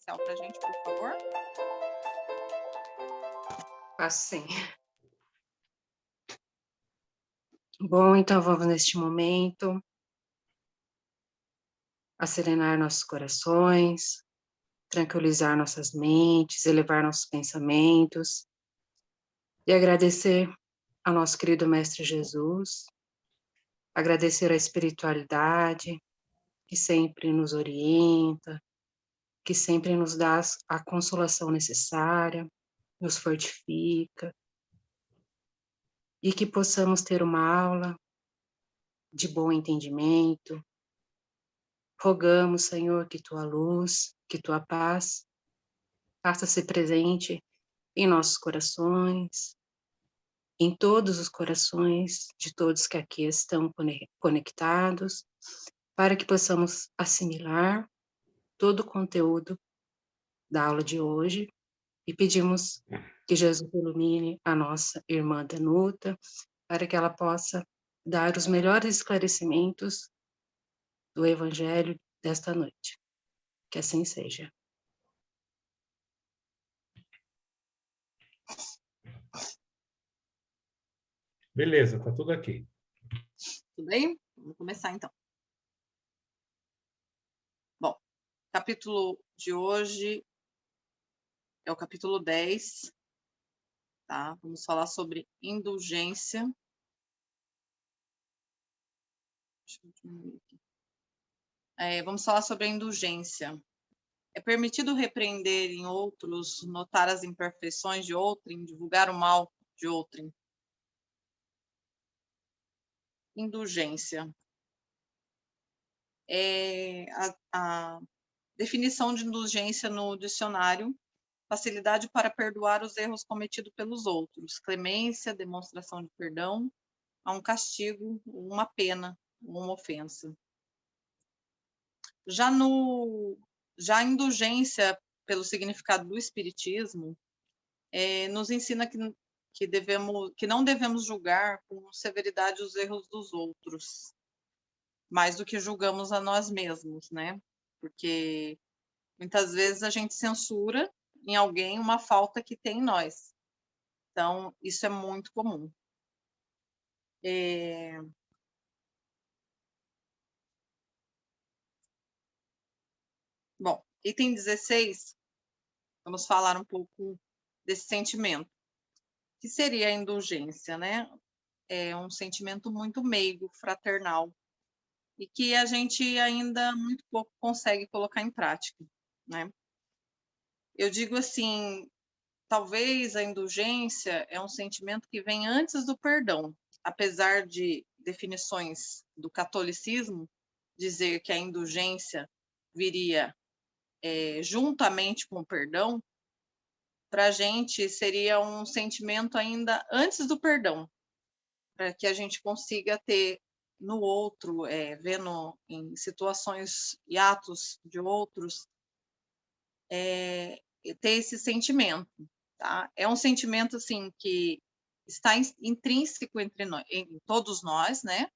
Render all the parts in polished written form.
inicial para a gente, por favor? Passo sim. Bom, então vamos neste momento acerenar nossos corações, tranquilizar nossas mentes, elevar nossos pensamentos e agradecer ao nosso querido Mestre Jesus, agradecer a espiritualidade que sempre nos orienta, que sempre nos dá a consolação necessária, nos fortifica, e que possamos ter uma aula de bom entendimento. Rogamos, Senhor, que tua luz, que tua paz faça-se presente em nossos corações, em todos os corações de todos que aqui estão conectados, para que possamos assimilar todo o conteúdo da aula de hoje e pedimos que Jesus ilumine a nossa irmã Danuta, para que ela possa dar os melhores esclarecimentos do Evangelho desta noite. Que assim seja. Beleza, tá tudo aqui. Tudo bem? Vamos começar então. Bom, capítulo de hoje é o capítulo 10, tá? Vamos falar sobre indulgência. Deixa eu diminuir aqui. Vamos falar sobre a indulgência. É permitido repreender em outros, notar as imperfeições de outrem, divulgar o mal de outrem. Indulgência. A definição de indulgência no dicionário: facilidade para perdoar os erros cometidos pelos outros, clemência, demonstração de perdão a um castigo, uma pena, uma ofensa. Já a indulgência, pelo significado do Espiritismo, nos ensina que não devemos julgar com severidade os erros dos outros, mais do que julgamos a nós mesmos, né? Porque muitas vezes a gente censura em alguém uma falta que tem em nós. Então, isso é muito comum. Bom, item 16, vamos falar um pouco desse sentimento. Que seria a indulgência, né? É um sentimento muito meigo, fraternal, e que a gente ainda muito pouco consegue colocar em prática, né? Eu digo assim, talvez a indulgência é um sentimento que vem antes do perdão, apesar de definições do catolicismo dizer que a indulgência viria juntamente com o perdão. Para a gente seria um sentimento ainda antes do perdão, para que a gente consiga ter no outro, vendo em situações e atos de outros, ter esse sentimento, tá? É um sentimento assim que está intrínseco em todos nós, né?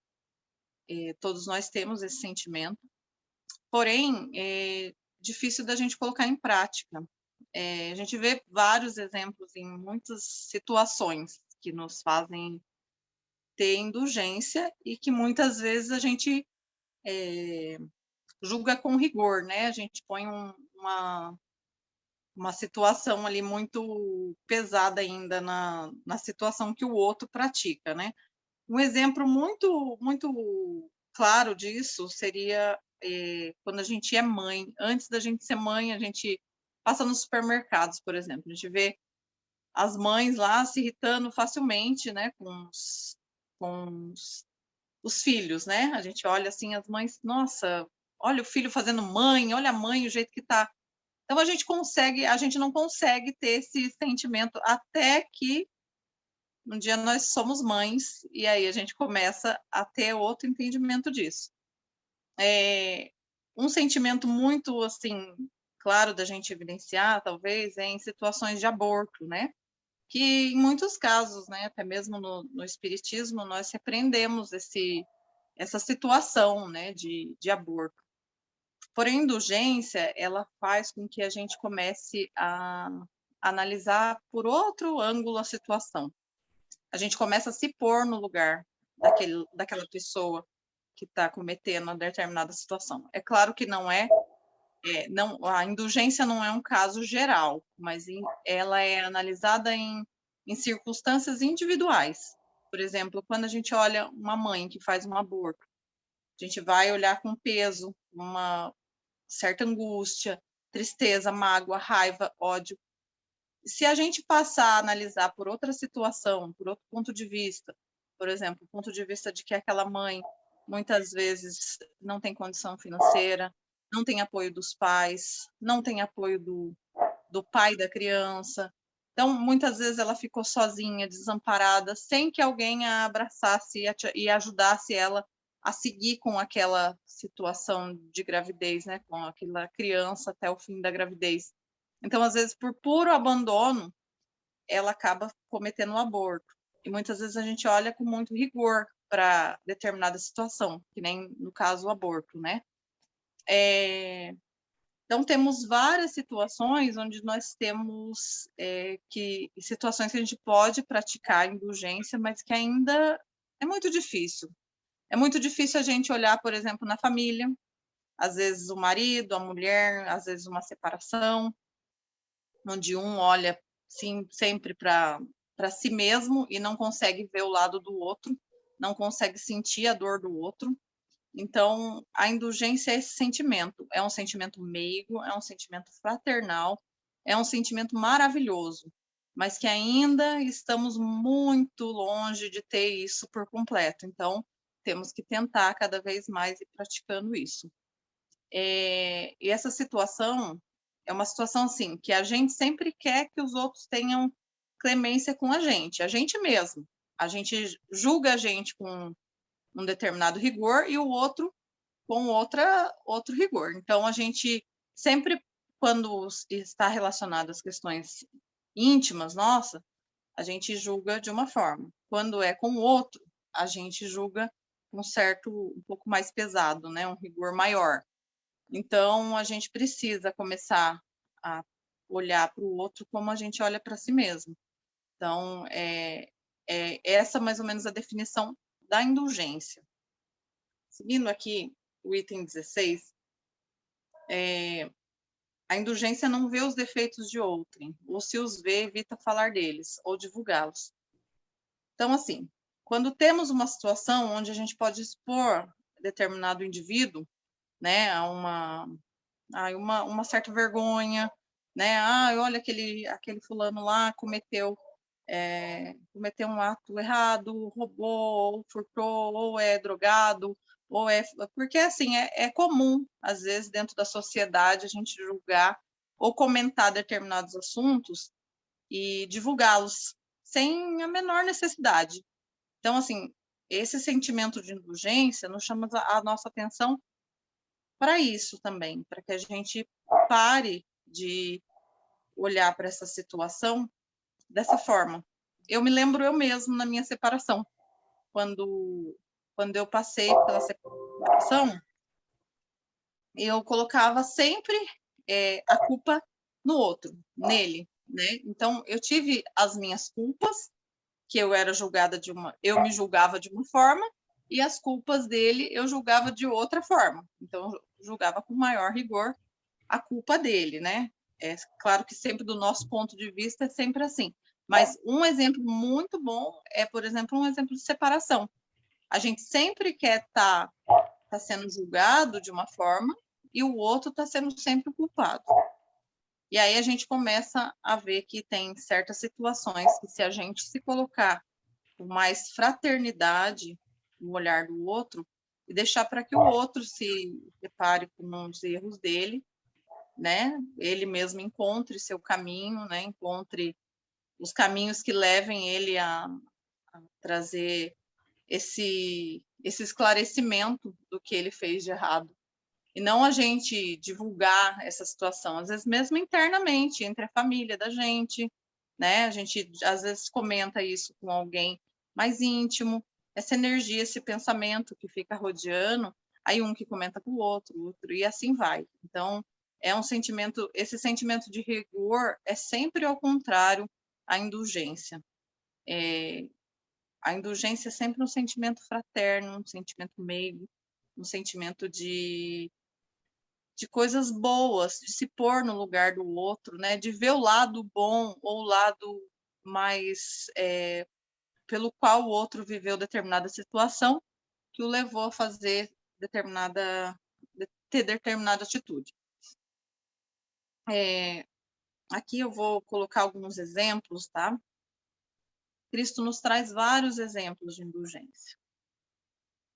Todos nós temos esse sentimento, porém é difícil da gente colocar em prática. A gente vê vários exemplos em muitas situações que nos fazem ter indulgência e que muitas vezes a gente julga com rigor, né? A gente põe uma situação ali muito pesada ainda na situação que o outro pratica, né? Um exemplo muito, muito claro disso seria quando a gente é mãe. Antes da gente ser mãe, a gente passa nos supermercados, por exemplo. A gente vê as mães lá se irritando facilmente, né, com os filhos, né? A gente olha assim, as mães, nossa, olha o filho fazendo mãe, olha a mãe, o jeito que tá. Então a gente não consegue ter esse sentimento até que um dia nós somos mães e aí a gente começa a ter outro entendimento disso. Um sentimento muito assim claro da gente evidenciar, talvez, é em situações de aborto, né? Que em muitos casos, né, até mesmo no espiritismo, nós repreendemos essa situação, né, de aborto. Porém, a indulgência, ela faz com que a gente comece a analisar por outro ângulo a situação. A gente começa a se pôr no lugar daquela pessoa que está cometendo uma determinada situação. É claro que não, a indulgência não é um caso geral, mas ela é analisada em circunstâncias individuais. Por exemplo, quando a gente olha uma mãe que faz um aborto, a gente vai olhar com peso, uma certa angústia, tristeza, mágoa, raiva, ódio. Se a gente passar a analisar por outra situação, por outro ponto de vista, por exemplo, o ponto de vista de que aquela mãe muitas vezes não tem condição financeira, não tem apoio dos pais, não tem apoio do pai da criança. Então, muitas vezes ela ficou sozinha, desamparada, sem que alguém a abraçasse e ajudasse ela a seguir com aquela situação de gravidez, né, com aquela criança até o fim da gravidez. Então, às vezes, por puro abandono, ela acaba cometendo um aborto. E muitas vezes a gente olha com muito rigor para determinada situação, que nem no caso o aborto, né? Então, temos várias situações onde nós temos situações que a gente pode praticar indulgência, mas que ainda é muito difícil. É muito difícil a gente olhar, por exemplo, na família, às vezes o marido, a mulher, às vezes uma separação, onde um olha sim, sempre para si mesmo e não consegue ver o lado do outro, não consegue sentir a dor do outro. Então, a indulgência é esse sentimento, é um sentimento meigo, é um sentimento fraternal, é um sentimento maravilhoso, mas que ainda estamos muito longe de ter isso por completo. Então, temos que tentar cada vez mais ir praticando isso. E essa situação é uma situação assim que a gente sempre quer que os outros tenham clemência com a gente mesmo. A gente julga a gente com um determinado rigor e o outro com outro rigor. Então, a gente sempre, quando está relacionado às questões íntimas, nossa, a gente julga de uma forma. Quando é com o outro, a gente julga um pouco mais pesado, né? Um rigor maior. Então, a gente precisa começar a olhar para o outro como a gente olha para si mesmo. Então, essa mais ou menos a definição da indulgência. Seguindo aqui o item 16, a indulgência não vê os defeitos de outrem, ou se os vê, evita falar deles ou divulgá-los. Então, assim, quando temos uma situação onde a gente pode expor determinado indivíduo, né, a uma certa vergonha, né? Olha aquele fulano lá cometeu um ato errado, roubou, ou furtou, ou é drogado, porque assim é comum às vezes dentro da sociedade a gente julgar ou comentar determinados assuntos e divulgá-los sem a menor necessidade. Então, assim, esse sentimento de indulgência nos chama a nossa atenção para isso também, para que a gente pare de olhar para essa situação dessa forma. Eu me lembro eu mesmo na minha separação, quando eu passei pela separação, eu colocava sempre a culpa no outro, nele, né? Então eu tive as minhas culpas, que eu me julgava de uma forma, e as culpas dele eu julgava de outra forma. Então eu julgava com maior rigor a culpa dele, né? É claro que sempre do nosso ponto de vista é sempre assim. Mas um exemplo muito bom é, por exemplo, um exemplo de separação. A gente sempre quer tá sendo julgado de uma forma e o outro está sendo sempre culpado. E aí a gente começa a ver que tem certas situações que se a gente se colocar com mais fraternidade no olhar do outro e deixar para que o outro se depare com os erros dele, né? Ele mesmo encontre seu caminho, né? Encontre os caminhos que levem ele a trazer esse esclarecimento do que ele fez de errado. E não a gente divulgar essa situação, às vezes mesmo internamente, entre a família da gente, né? A gente às vezes comenta isso com alguém mais íntimo, essa energia, esse pensamento que fica rodeando, aí um que comenta com o outro, e assim vai. Então, é um sentimento, esse sentimento de rigor é sempre ao contrário à indulgência. A indulgência é sempre um sentimento fraterno, um sentimento meigo, um sentimento de coisas boas, de se pôr no lugar do outro, né? De ver o lado bom ou o lado mais pelo qual o outro viveu determinada situação que o levou a fazer ter determinada atitude. Aqui eu vou colocar alguns exemplos, tá? Cristo nos traz vários exemplos de indulgência.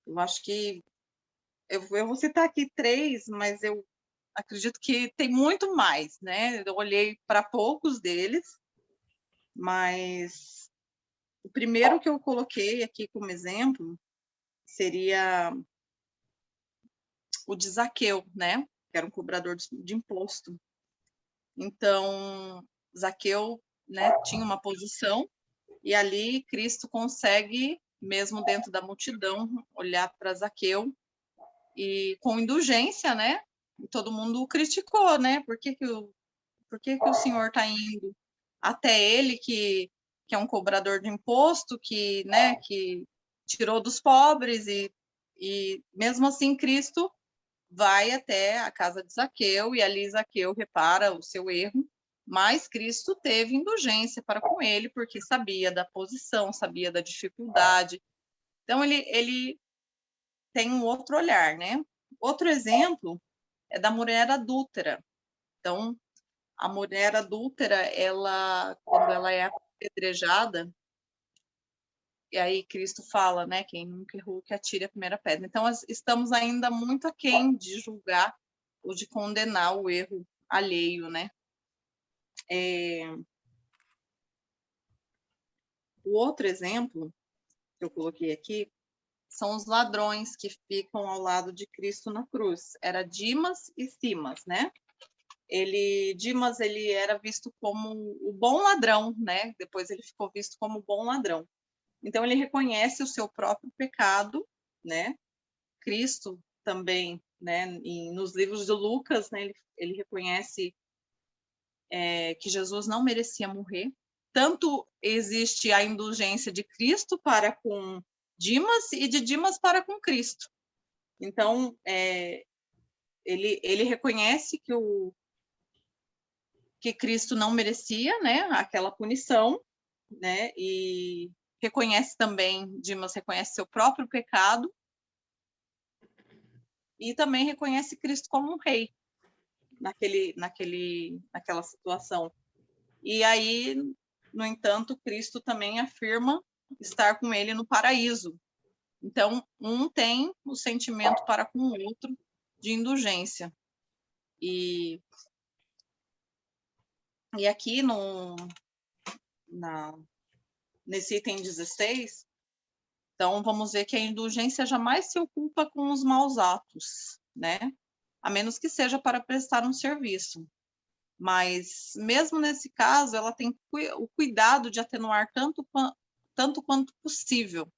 Eu acho que eu vou citar aqui 3, mas eu acredito que tem muito mais, né? Eu olhei para poucos deles, mas o primeiro que eu coloquei aqui como exemplo seria o de Zaqueu, né? Que era um cobrador de imposto. Então, Zaqueu, né, tinha uma posição e ali Cristo consegue, mesmo dentro da multidão, olhar para Zaqueu e com indulgência, né? E todo mundo o criticou, né? Por que o senhor está indo até ele, que é um cobrador de imposto, que, né, que tirou dos pobres, e mesmo assim Cristo vai até a casa de Zaqueu, e ali Zaqueu repara o seu erro, mas Cristo teve indulgência para com ele, porque sabia da posição, sabia da dificuldade. Então, ele tem um outro olhar, né? Outro exemplo é da mulher adúltera. Então, a mulher adúltera, quando ela é apedrejada, e aí Cristo fala, né, quem nunca errou que atire a primeira pedra. Então, estamos ainda muito aquém de julgar ou de condenar o erro alheio, né? O outro exemplo que eu coloquei aqui são os ladrões que ficam ao lado de Cristo na cruz. Era Dimas e Simas, né? Dimas, ele era visto como o bom ladrão, né? Depois ele ficou visto como o bom ladrão. Então ele reconhece o seu próprio pecado, né? Cristo também, né? Nos livros de Lucas, né? Ele reconhece que Jesus não merecia morrer. Tanto existe a indulgência de Cristo para com Dimas e de Dimas para com Cristo. Então ele reconhece que Cristo não merecia, né? Aquela punição, né? E reconhece também, Dimas reconhece seu próprio pecado e também reconhece Cristo como um rei naquela situação. E aí, no entanto, Cristo também afirma estar com ele no paraíso. Então, um tem o sentimento para com o outro de indulgência. E aqui nesse item 16, então vamos ver que a indulgência jamais se ocupa com os maus atos, né? A menos que seja para prestar um serviço. Mas, mesmo nesse caso, ela tem o cuidado de atenuar tanto quanto possível.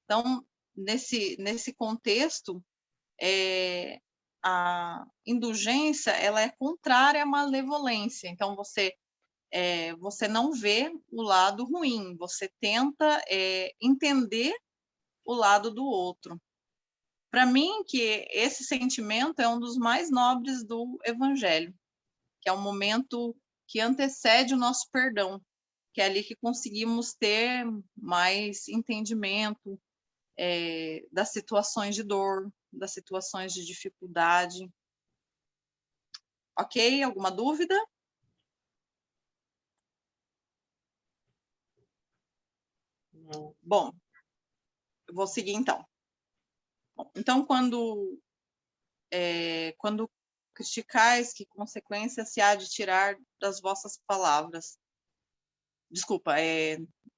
Então, nesse contexto, a indulgência ela é contrária à malevolência. Então, você não vê o lado ruim, você tenta entender o lado do outro. Para mim, que esse sentimento é um dos mais nobres do Evangelho, que é um momento que antecede o nosso perdão, que é ali que conseguimos ter mais entendimento das situações de dor, das situações de dificuldade. Ok? Alguma dúvida? Não. Bom, eu vou seguir então. Bom, então, quando criticais, que consequência se há de tirar das vossas palavras? Desculpa,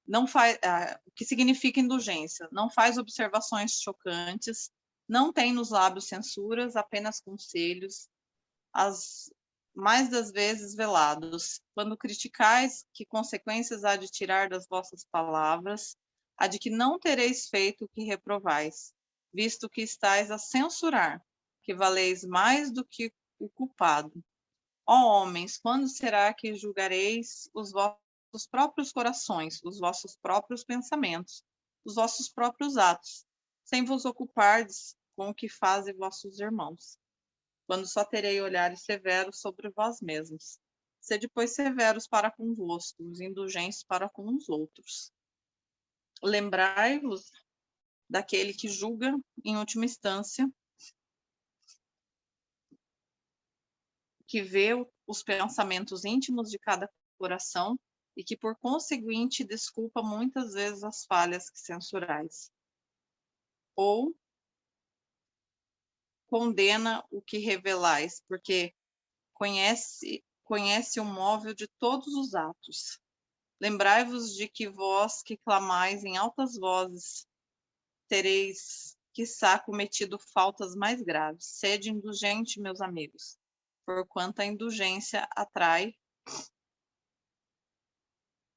não faz, o que significa indulgência? Não faz observações chocantes, não tem nos lábios censuras, apenas conselhos, as mais das vezes velados. Quando criticais, que consequências há de tirar das vossas palavras? A de que não tereis feito o que reprovais. visto que estáis a censurar, que valeis mais do que o culpado. Ó homens, quando será que julgareis os vossos próprios corações, os vossos próprios pensamentos, os vossos próprios atos, sem vos ocupardes com o que fazem vossos irmãos? Quando só terei olhares severos sobre vós mesmos. Sede, pois, severos para convosco, os indulgentes para com os outros. Lembrai-vos daquele que julga em última instância, que vê os pensamentos íntimos de cada coração e que, por conseguinte, desculpa muitas vezes as falhas que censurais. Ou condena o que revelais, porque conhece o móvel de todos os atos. Lembrai-vos de que vós que clamais em altas vozes, tereis, quiçá, cometido faltas mais graves. Sede indulgente, meus amigos, porquanto a indulgência atrai...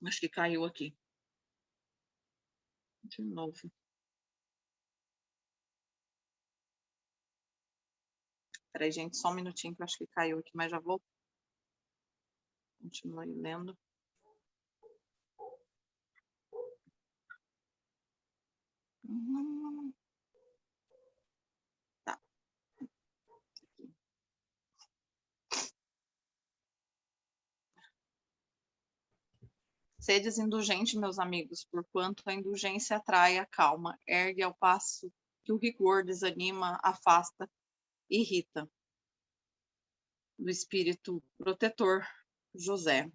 Acho que caiu aqui. De novo. Peraí, gente, só um minutinho que eu acho que caiu aqui, mas já vou. Continue lendo. Tá. Sedes indulgentes, meus amigos, porquanto a indulgência atrai a calma, ergue ao passo que o rigor desanima, afasta, irrita. Do espírito protetor, José.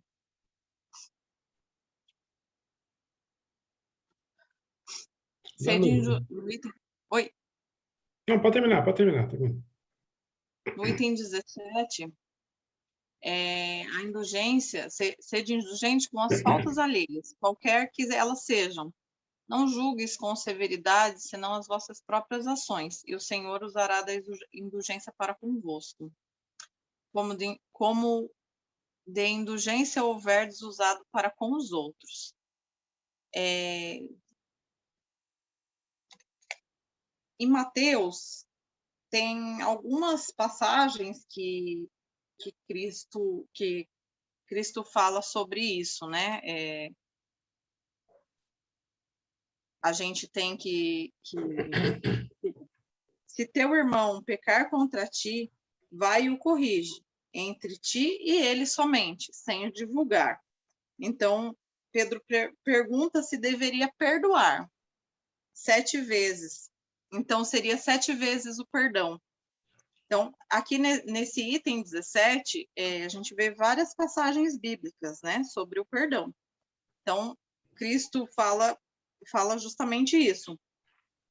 Oi. Não, pode terminar, pode terminar. No item 17, a indulgência, sede indulgente com as faltas alheias, qualquer que elas sejam. Não julgues com severidade, senão as vossas próprias ações, e o Senhor usará da indulgência para convosco. Como de indulgência houverdes usado para com os outros. Em Mateus, tem algumas passagens que Cristo fala sobre isso, né? A gente tem que se teu irmão pecar contra ti, vai e o corrige, entre ti e ele somente, sem o divulgar. Então, Pedro pergunta se deveria perdoar 7 vezes. Então, seria 7 vezes o perdão. Então, aqui nesse item 17, a gente vê várias passagens bíblicas, né, sobre o perdão. Então, Cristo fala justamente isso,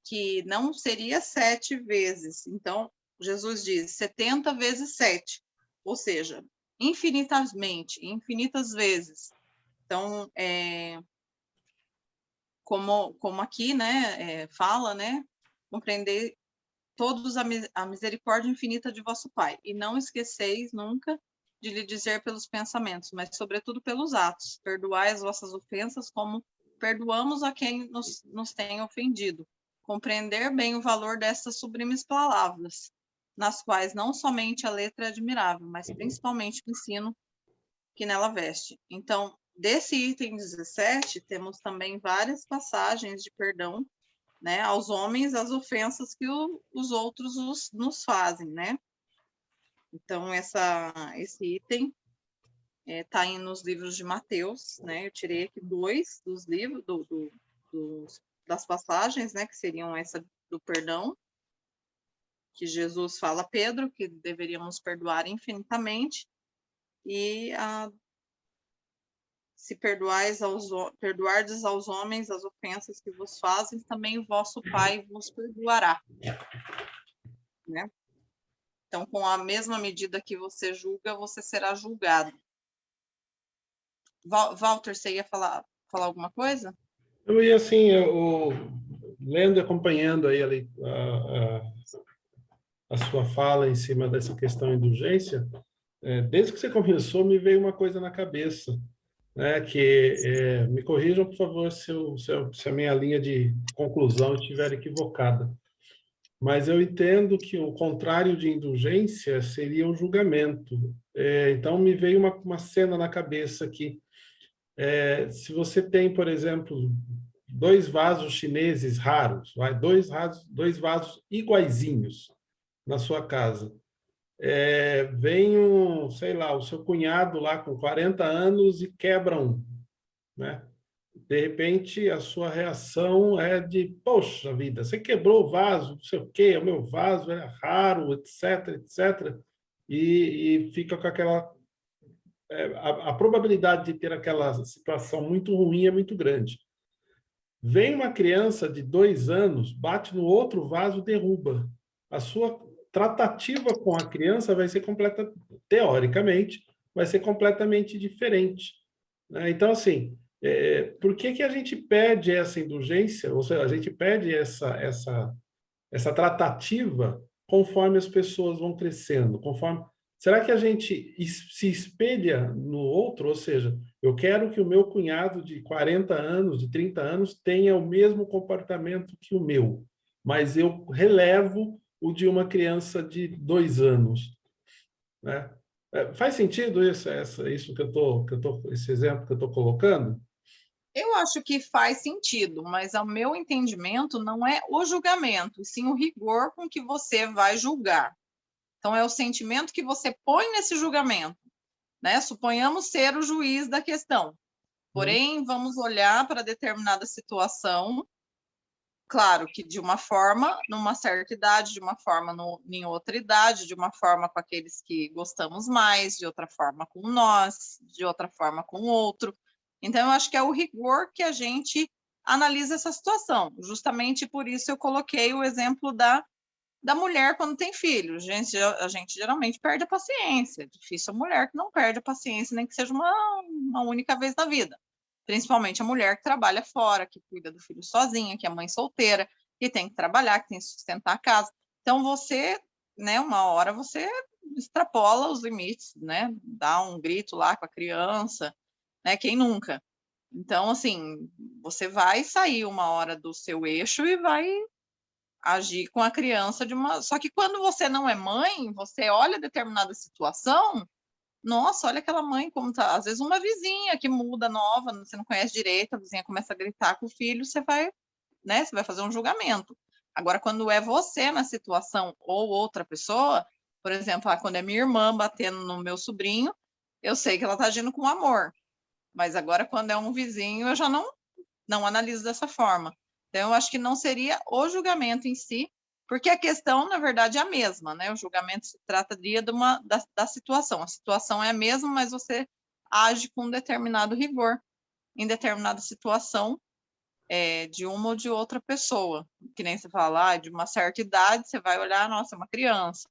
que não seria 7 vezes. Então, Jesus diz 70 vezes 7, ou seja, infinitamente, infinitas vezes. Então, como aqui, né, fala, né, compreender todos a misericórdia infinita de vosso Pai, e não esqueceis nunca de lhe dizer pelos pensamentos, mas sobretudo pelos atos. Perdoai as vossas ofensas como perdoamos a quem nos tem ofendido. Compreender bem o valor dessas sublimes palavras, nas quais não somente a letra é admirável, mas principalmente o ensino que nela veste. Então, desse item 17, temos também várias passagens de perdão, né, aos homens, as ofensas que os outros nos fazem, né? Então, esse item está aí nos livros de Mateus, né? Eu tirei aqui 2 dos livros, das passagens, né? Que seriam essa do perdão, que Jesus fala a Pedro, que deveríamos perdoar infinitamente, e se perdoardes aos homens as ofensas que vos fazem, também o vosso Pai vos perdoará. Né? Então, com a mesma medida que você julga, você será julgado. Walter, você ia falar alguma coisa? Eu ia assim, lendo e acompanhando aí a sua fala em cima dessa questão de indulgência, desde que você começou, me veio uma coisa na cabeça, né, que me corrijam, por favor, se a minha linha de conclusão estiver equivocada. mas eu entendo que o contrário de indulgência seria o julgamento. Então, me veio uma cena na cabeça aqui. Se você tem, por exemplo, 2 vasos chineses raros, dois vasos iguaizinhos na sua casa, vem sei lá, o seu cunhado lá com 40 anos e quebra um, né? De repente, a sua reação é de, poxa vida, você quebrou o vaso, não sei o quê, o meu vaso é raro, etc, etc. E fica com aquela... a probabilidade de ter aquela situação muito ruim é muito grande. Vem uma criança de 2 anos, bate no outro vaso, derruba. A sua tratativa com a criança vai ser teoricamente, vai ser completamente diferente, né? Então, assim, por que a gente pede essa indulgência, ou seja, a gente pede essa tratativa conforme as pessoas vão crescendo, conforme... Será que a gente se espelha no outro? Ou seja, eu quero que o meu cunhado de 40 anos, de 30 anos, tenha o mesmo comportamento que o meu, mas eu relevo o de uma criança de 2 anos, né? Faz sentido isso que esse exemplo que eu estou colocando? Eu acho que faz sentido, mas ao meu entendimento não é o julgamento, e sim o rigor com que você vai julgar. Então é o sentimento que você põe nesse julgamento, né? Suponhamos ser o juiz da questão. Porém, vamos olhar para determinada situação, claro que de uma forma, numa certa idade, de uma forma em outra idade, de uma forma com aqueles que gostamos mais, de outra forma com nós, de outra forma com o outro. Então, eu acho que é o rigor que a gente analisa essa situação. Justamente por isso eu coloquei o exemplo da mulher quando tem filho. A gente geralmente perde a paciência. É difícil a mulher que não perde a paciência, nem que seja uma única vez na vida. Principalmente a mulher que trabalha fora, que cuida do filho sozinha, que é mãe solteira, que tem que trabalhar, que tem que sustentar a casa. Então, você, né, uma hora você extrapola os limites, né? Dá um grito lá com a criança, né? Quem nunca? Então, assim, você vai sair uma hora do seu eixo e vai agir com a criança de uma... Só que quando você não é mãe, você olha determinada situação, nossa, olha aquela mãe como tá. Às vezes uma vizinha que muda nova, você não conhece direito, a vizinha começa a gritar com o filho, você vai, né, você vai fazer um julgamento. Agora, quando é você na situação ou outra pessoa, por exemplo, quando é minha irmã batendo no meu sobrinho, eu sei que ela está agindo com amor. Mas agora, quando é um vizinho, eu já não analiso dessa forma. Então, eu acho que não seria o julgamento em si, porque a questão, na verdade, é a mesma, né? O julgamento se trataria da situação. A situação é a mesma, mas você age com um determinado rigor em determinada situação de uma ou de outra pessoa. Que nem você fala, de uma certa idade, você vai olhar, nossa, é uma criança.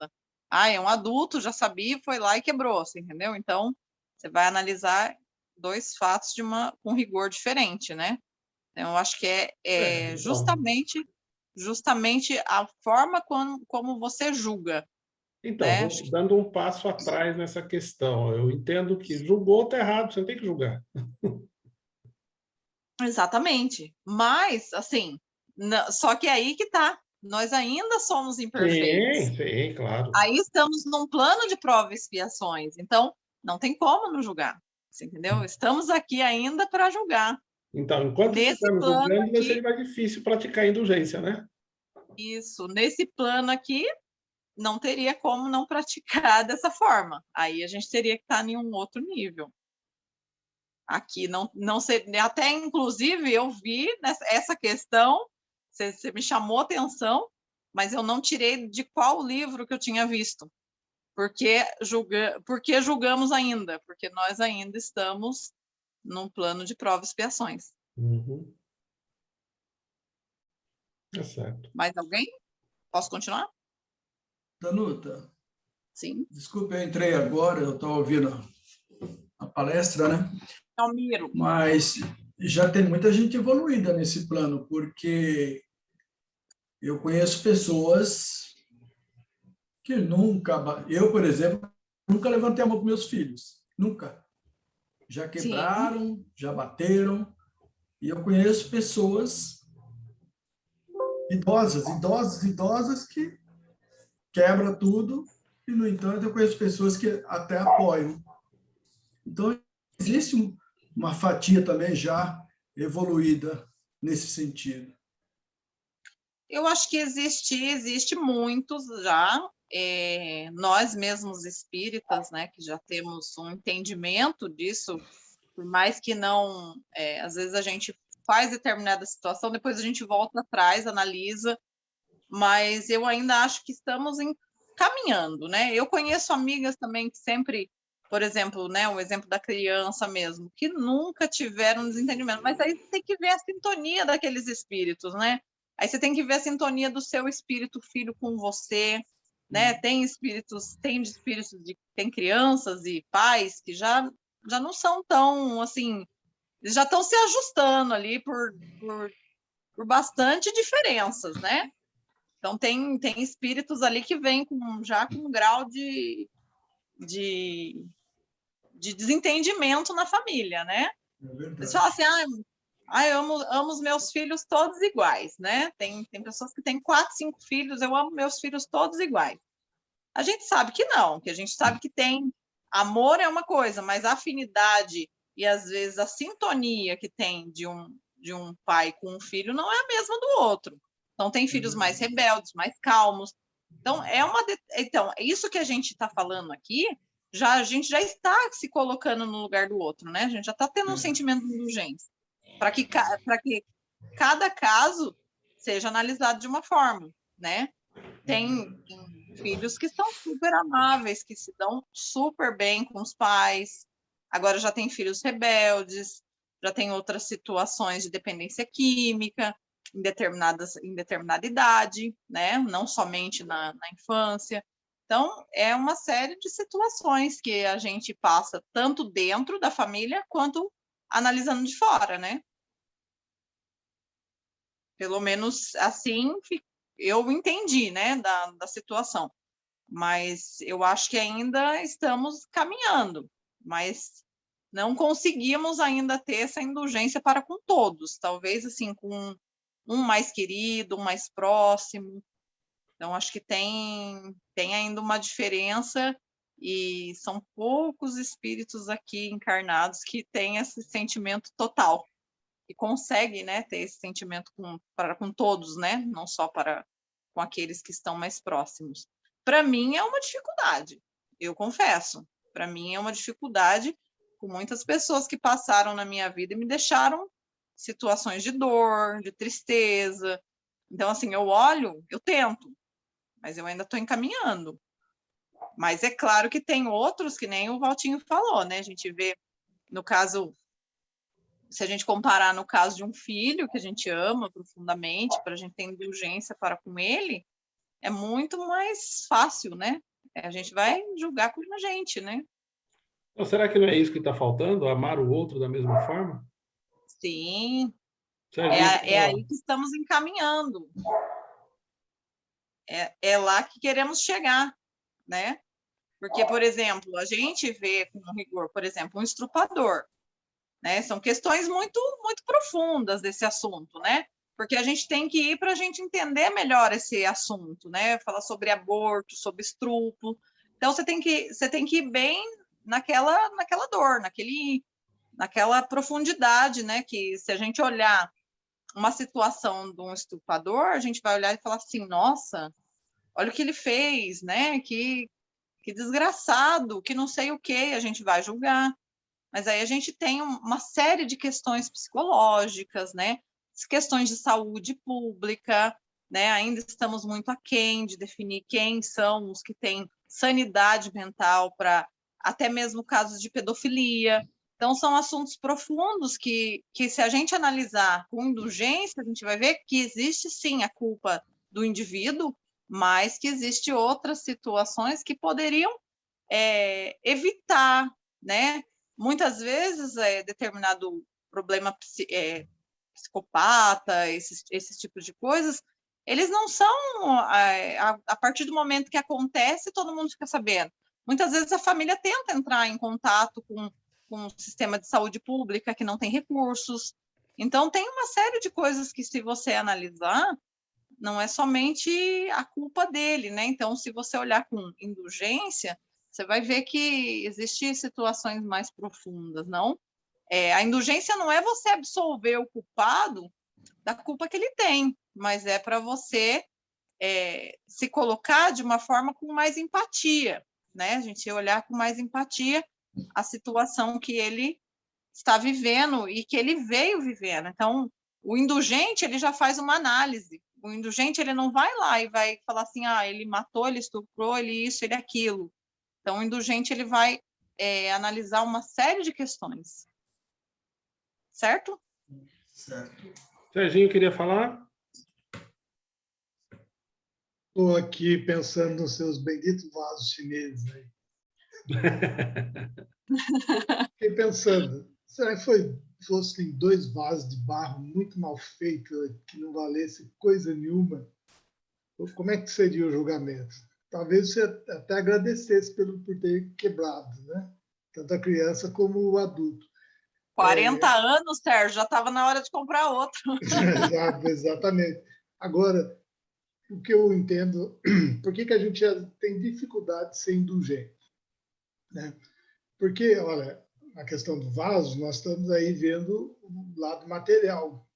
É um adulto, já sabia, foi lá e quebrou, você entendeu? Então, você vai analisar 2 fatos com rigor diferente, né? Então, eu acho que é Então, justamente a forma como você julga, então, né? dando um passo atrás nessa questão, eu entendo que julgou, está errado, você não tem que julgar. Exatamente. Mas, assim, só que aí que tá. Nós ainda somos imperfeitos. Sim, sim, claro. Aí estamos num plano de prova e expiações. Então, não tem como não julgar. Você entendeu? Estamos aqui ainda para julgar. Então, enquanto Nesse estivermos plano julgando, vai ser aqui, mais difícil praticar indulgência, né? nesse plano aqui, não teria como não praticar dessa forma. Aí a gente teria que estar em um outro nível. Aqui não seria, até inclusive eu vi essa questão, você me chamou atenção, mas eu não tirei de qual livro que eu tinha visto. Porque julgamos ainda? Porque nós ainda estamos num plano de provas e expiações. Uhum. É certo. Mais alguém? Posso continuar? Danuta, Sim. desculpe, eu entrei agora, eu estou ouvindo a palestra, né? Almiro. Mas já tem muita gente evoluída nesse plano, porque eu conheço pessoas que nunca... Eu, por exemplo, nunca levantei a mão para meus filhos. Nunca. Já quebraram, já bateram. E eu conheço pessoas idosas que quebra tudo, e, no entanto, eu conheço pessoas que até apoiam. Então, existe uma fatia também já evoluída nesse sentido. Eu acho que existe muitos já, nós mesmos espíritas, né, que já temos um entendimento disso, por mais que não, às vezes a gente faz determinada situação, depois a gente volta atrás, analisa, mas eu ainda acho que estamos caminhando, né? Eu conheço amigas também que sempre, por exemplo, né, o exemplo da criança mesmo, que nunca tiveram desentendimento, mas aí você tem que ver a sintonia daqueles espíritos, né? Aí você tem que ver a sintonia do seu espírito filho com você, né? Tem espíritos tem crianças e pais que já não são tão assim, eles já estão se ajustando ali por bastante diferenças, né? Então tem espíritos ali que vêm já com um grau de desentendimento na família, né? Eles falam assim, eu amo os meus filhos todos iguais, né? Tem pessoas que têm 4, 5 filhos, eu amo meus filhos todos iguais. A gente sabe que não, que a gente sabe que tem amor é uma coisa, mas a afinidade e às vezes a sintonia que tem de um pai com um filho não é a mesma do outro. Então tem filhos mais rebeldes, mais calmos. Então então isso que a gente está falando aqui, a gente já está se colocando no lugar do outro, né? A gente já está tendo um sentimento de indulgência para que cada caso seja analisado de uma forma, né? Tem filhos que são super amáveis, que se dão super bem com os pais. Agora já tem filhos rebeldes, já tem outras situações de dependência química em determinada idade, né? Não somente na infância. Então, é uma série de situações que a gente passa tanto dentro da família quanto analisando de fora, né? Pelo menos assim eu entendi, né, da situação. Mas eu acho que ainda estamos caminhando, mas não conseguimos ainda ter essa indulgência para com todos, talvez assim com um mais querido, um mais próximo. Então acho que tem ainda uma diferença e são poucos espíritos aqui encarnados que têm esse sentimento total e conseguem, né, ter esse sentimento para com todos, né, não só com aqueles que estão mais próximos. Para mim é uma dificuldade, eu confesso. Para mim é uma dificuldade com muitas pessoas que passaram na minha vida e me deixaram situações de dor, de tristeza. Então, assim, eu olho, eu tento, mas eu ainda estou encaminhando. Mas é claro que tem outros, que nem o Valtinho falou, né? A gente vê, no caso, se a gente comparar no caso de um filho que a gente ama profundamente, para a gente ter indulgência para com ele, é muito mais fácil, né? A gente vai julgar com a gente, né? Então, será que não é isso que está faltando? Amar o outro da mesma forma? Sim, É aí que estamos encaminhando. É lá que queremos chegar, né? Porque, por exemplo, a gente vê com rigor, por exemplo, um estrupador, né? São questões muito, muito profundas desse assunto, né? Porque a gente tem que ir para a gente entender melhor esse assunto, né? Falar sobre aborto, sobre estupro. Então, você tem que ir bem naquela dor, naquela profundidade, né? Que se a gente olhar uma situação de um estuprador, a gente vai olhar e falar assim, nossa, olha o que ele fez, né? Que desgraçado, que não sei o que, a gente vai julgar. Mas aí a gente tem uma série de questões psicológicas, né? Questões de saúde pública, né? Ainda estamos muito aquém de definir quem são os que têm sanidade mental para até mesmo casos de pedofilia. Então, são assuntos profundos que se a gente analisar com indulgência, a gente vai ver que existe, sim, a culpa do indivíduo, mas que existe outras situações que poderiam evitar, né? Muitas vezes, determinado problema psicopata, esses tipos de coisas, eles não são, a partir do momento que acontece, todo mundo fica sabendo. Muitas vezes a família tenta entrar em contato com um sistema de saúde pública que não tem recursos. Então, tem uma série de coisas que, se você analisar, não é somente a culpa dele, né? Então, se você olhar com indulgência, você vai ver que existem situações mais profundas, não? A indulgência não é você absolver o culpado da culpa que ele tem, mas é para você se colocar de uma forma com mais empatia, né? A gente olhar com mais empatia a situação que ele está vivendo e que ele veio vivendo. Então, o indulgente, ele já faz uma análise. O indulgente, ele não vai lá e vai falar assim, ele matou, ele estuprou, ele isso, ele aquilo. Então, o indulgente, ele vai analisar uma série de questões. Certo? Certo. Serginho queria falar? Estou aqui pensando nos seus benditos vasos chineses aí. Fiquei pensando, será que fossem 2 vasos de barro muito mal feitos, que não valesse coisa nenhuma? Como é que seria o julgamento? Talvez você até agradecesse por ter quebrado, né? Tanto a criança como o adulto. 40 anos, Sérgio, já estava na hora de comprar outro. Exatamente. Agora, o que eu entendo, por que a gente tem dificuldade de ser indulgente? Né? Porque, olha, a questão do vaso, nós estamos aí vendo o lado material,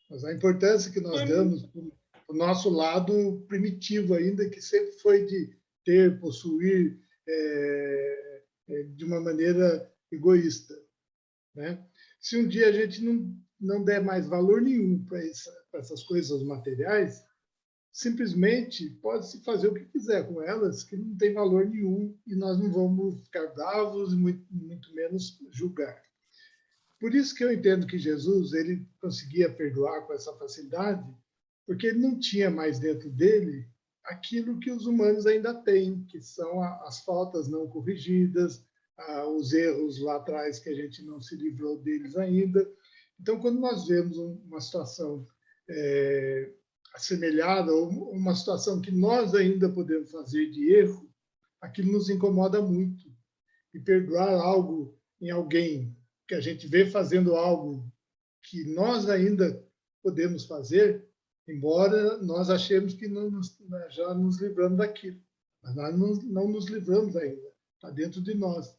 mas a importância que nós damos para o nosso lado primitivo ainda, que sempre foi de ter, possuir de uma maneira egoísta. Né? Se um dia a gente não der mais valor nenhum para essas coisas materiais, simplesmente pode-se fazer o que quiser com elas, que não tem valor nenhum, e nós não vamos ficar bravos e muito menos julgar. Por isso que eu entendo que Jesus ele conseguia perdoar com essa facilidade, porque ele não tinha mais dentro dele aquilo que os humanos ainda têm, que são as faltas não corrigidas, os erros lá atrás que a gente não se livrou deles ainda. Então, quando nós vemos uma situação assemelhada ou uma situação que nós ainda podemos fazer de erro, aquilo nos incomoda muito. E perdoar algo em alguém que a gente vê fazendo algo que nós ainda podemos fazer, embora nós achemos que já nos livramos daquilo. Mas nós não nos livramos ainda, está dentro de nós.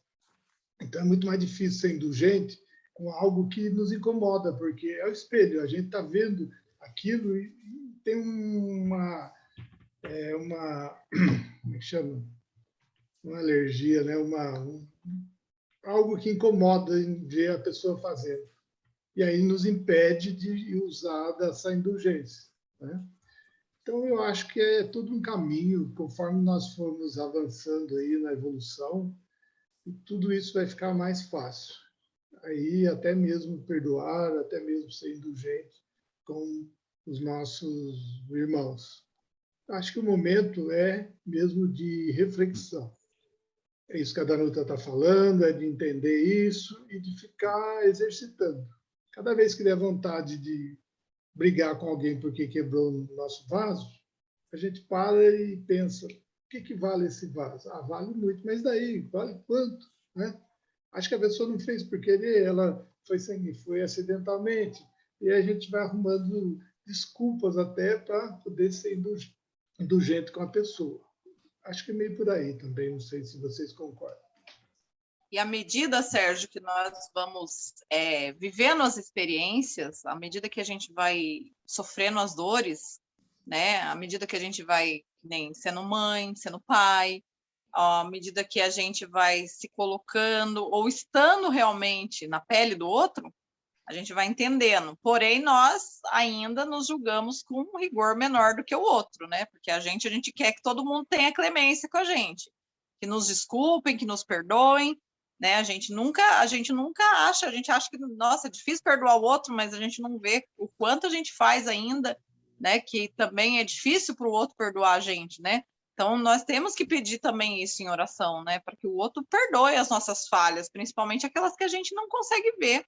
Então é muito mais difícil ser indulgente com algo que nos incomoda, porque é o espelho, a gente está vendo aquilo e tem uma como é que chama? Uma alergia, né? Algo que incomoda em ver a pessoa fazendo. E aí nos impede de usar dessa indulgência. Né? Então, eu acho que é todo um caminho, conforme nós formos avançando aí na evolução, tudo isso vai ficar mais fácil. Aí, até mesmo perdoar, até mesmo ser indulgente com os nossos irmãos. Acho que o momento é mesmo de reflexão. É isso que a Danuta está falando, é de entender isso e de ficar exercitando. Cada vez que der vontade de brigar com alguém porque quebrou o nosso vaso, a gente para e pensa, o que vale esse vaso? Vale muito, mas daí, vale quanto? Né? Acho que a pessoa não fez por querer, ela foi acidentalmente, e a gente vai arrumando desculpas até para poder ser indulgente com a pessoa. Acho que é meio por aí também, não sei se vocês concordam. E à medida, Sérgio, que nós vamos vivendo as experiências, à medida que a gente vai sofrendo as dores, né? À medida que a gente vai sendo mãe, sendo pai, à medida que a gente vai se colocando ou estando realmente na pele do outro, a gente vai entendendo. Porém, nós ainda nos julgamos com um rigor menor do que o outro, né? Porque a gente quer que todo mundo tenha clemência com a gente, que nos desculpem, que nos perdoem, né? A gente nunca acha, a gente acha que, nossa, é difícil perdoar o outro, mas a gente não vê o quanto a gente faz ainda, né? Que também é difícil para o outro perdoar a gente, né? Então, nós temos que pedir também isso em oração, né? Para que o outro perdoe as nossas falhas, principalmente aquelas que a gente não consegue ver.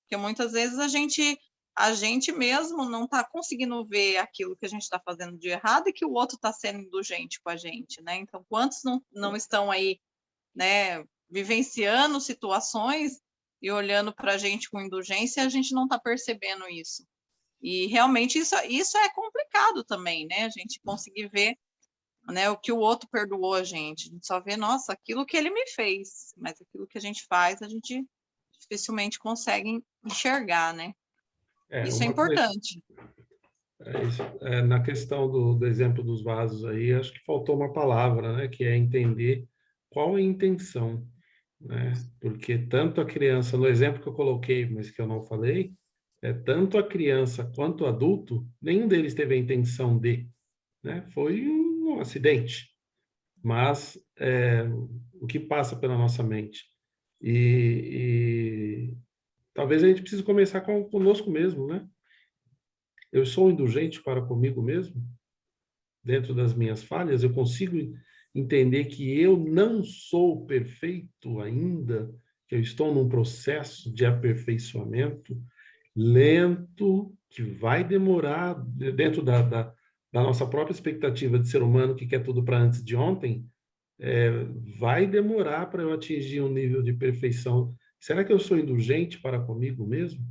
Porque muitas vezes a gente mesmo não está conseguindo ver aquilo que a gente está fazendo de errado e que o outro está sendo indulgente com a gente, né? Então, quantos não estão aí, né, vivenciando situações e olhando para a gente com indulgência e a gente não está percebendo isso, E realmente isso é complicado também, né? A gente conseguir ver, né, o que o outro perdoou a gente só vê, nossa, aquilo que ele me fez, mas aquilo que a gente faz, a gente dificilmente consegue enxergar, né? Isso é Uma coisa, importante. na questão do exemplo dos vasos aí, acho que faltou uma palavra, né, que é entender qual é a intenção, né? Porque tanto a criança, no exemplo que eu coloquei, mas que eu não falei, tanto a criança quanto o adulto, nenhum deles teve a intenção de, né? Foi um acidente, mas o que passa pela nossa mente. E talvez a gente precise começar conosco mesmo, né? Eu sou indulgente para comigo mesmo, dentro das minhas falhas, eu consigo entender que eu não sou perfeito ainda, que eu estou num processo de aperfeiçoamento lento, que vai demorar, dentro da nossa própria expectativa de ser humano que quer tudo para antes de ontem, vai demorar para eu atingir um nível de perfeição. Será que eu sou indulgente para comigo mesmo?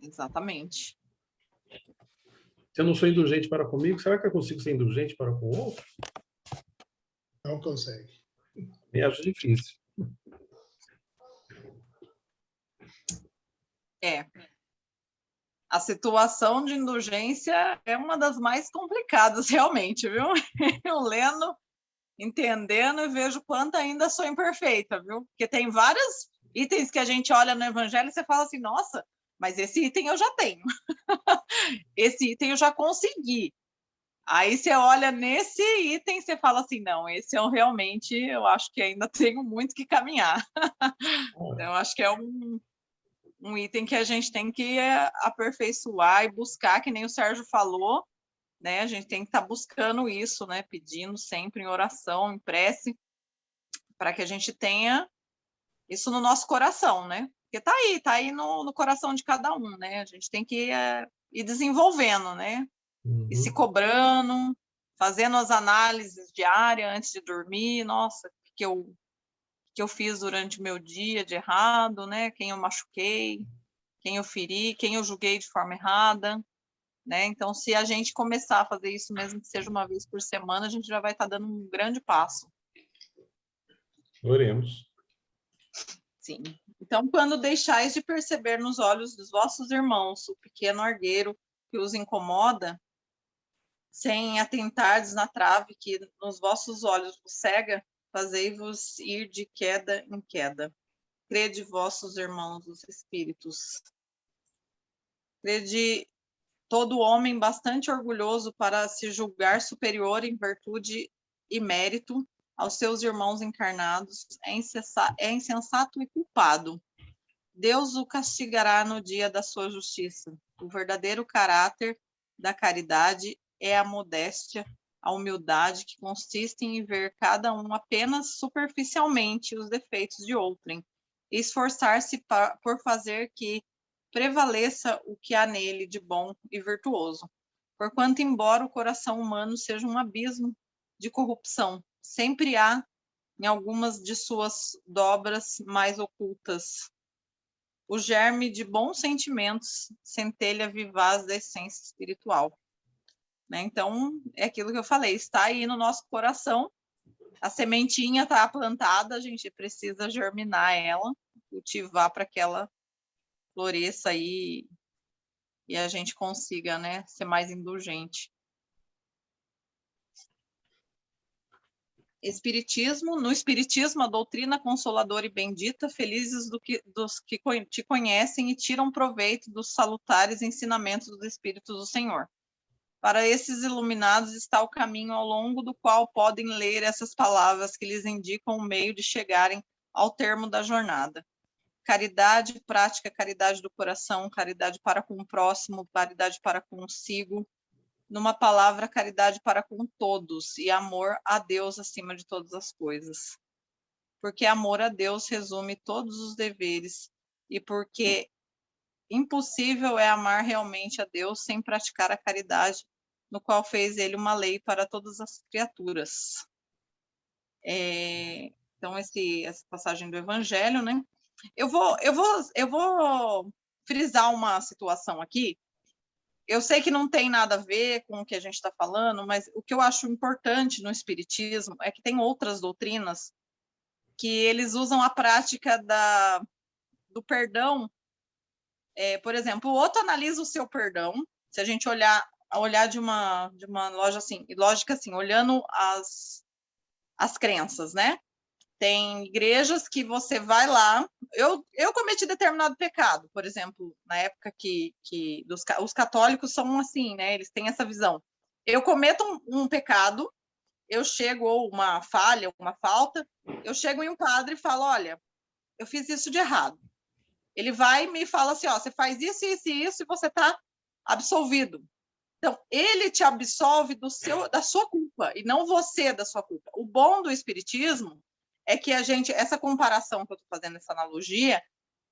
Exatamente. Se eu não sou indulgente para comigo, será que eu consigo ser indulgente para com o outro? Não consegue. Me acho difícil. A situação de indulgência é uma das mais complicadas, realmente, viu? Eu lendo, entendendo, e vejo quanto ainda sou imperfeita, viu? Porque tem vários itens que a gente olha no Evangelho e você fala assim, nossa, mas esse item eu já tenho. Esse item eu já consegui. Aí você olha nesse item e você fala assim, não, esse eu realmente, eu acho que ainda tenho muito que caminhar. Então, eu acho que é um item que a gente tem que aperfeiçoar e buscar, que nem o Sérgio falou, né? A gente tem que estar buscando isso, né? Pedindo sempre em oração, em prece, para que a gente tenha isso no nosso coração, né? Porque tá aí no coração de cada um, né? A gente tem que ir desenvolvendo, né? E se cobrando, fazendo as análises diárias antes de dormir, nossa, o que eu fiz durante o meu dia de errado, né? Quem eu machuquei, quem eu feri, quem eu julguei de forma errada, né? Então, se a gente começar a fazer isso, mesmo que seja uma vez por semana, a gente já vai estar dando um grande passo. Oremos. Sim. Então, quando deixais de perceber nos olhos dos vossos irmãos o pequeno argueiro que os incomoda, sem atentardes na trave que nos vossos olhos vos cega, fazei-vos ir de queda em queda. Crede, vossos irmãos, os espíritos. Crede todo homem bastante orgulhoso para se julgar superior em virtude e mérito aos seus irmãos encarnados é insensato e culpado. Deus o castigará no dia da sua justiça. O verdadeiro caráter da caridade é a modéstia, a humildade que consiste em ver cada um apenas superficialmente os defeitos de outrem e esforçar-se por fazer que prevaleça o que há nele de bom e virtuoso. Porquanto, embora o coração humano seja um abismo de corrupção, sempre há, em algumas de suas dobras mais ocultas, o germe de bons sentimentos, centelha vivaz da essência espiritual. Né? Então, é aquilo que eu falei, está aí no nosso coração, a sementinha está plantada, a gente precisa germinar ela, cultivar para que ela floresça aí e a gente consiga, né, ser mais indulgente. No Espiritismo, a doutrina consoladora e bendita, felizes dos que te conhecem e tiram proveito dos salutares ensinamentos dos Espíritos do Senhor. Para esses iluminados está o caminho ao longo do qual podem ler essas palavras que lhes indicam o meio de chegarem ao termo da jornada. Caridade, prática, caridade do coração, caridade para com o próximo, caridade para consigo, numa palavra, caridade para com todos e amor a Deus acima de todas as coisas. Porque amor a Deus resume todos os deveres e porque impossível é amar realmente a Deus sem praticar a caridade, no qual fez ele uma lei para todas as criaturas. Então, essa passagem do Evangelho, né? Eu vou frisar uma situação aqui. Eu sei que não tem nada a ver com o que a gente está falando, mas o que eu acho importante no Espiritismo é que tem outras doutrinas que eles usam a prática do perdão. Por exemplo, o outro analisa o seu perdão. Se a gente olhar de uma lógica assim, olhando as crenças, né? Tem igrejas que você vai lá. Eu cometi determinado pecado, por exemplo, na época que os católicos são assim, né? Eles têm essa visão. Eu cometo um pecado, eu chego, ou uma falha, uma falta, eu chego em um padre e falo, olha, eu fiz isso de errado. Ele vai e me fala assim, ó, você faz isso, isso e isso, e você está absolvido. Então, ele te absolve da sua culpa, e não você da sua culpa. O bom do Espiritismo é que essa comparação que eu estou fazendo, essa analogia,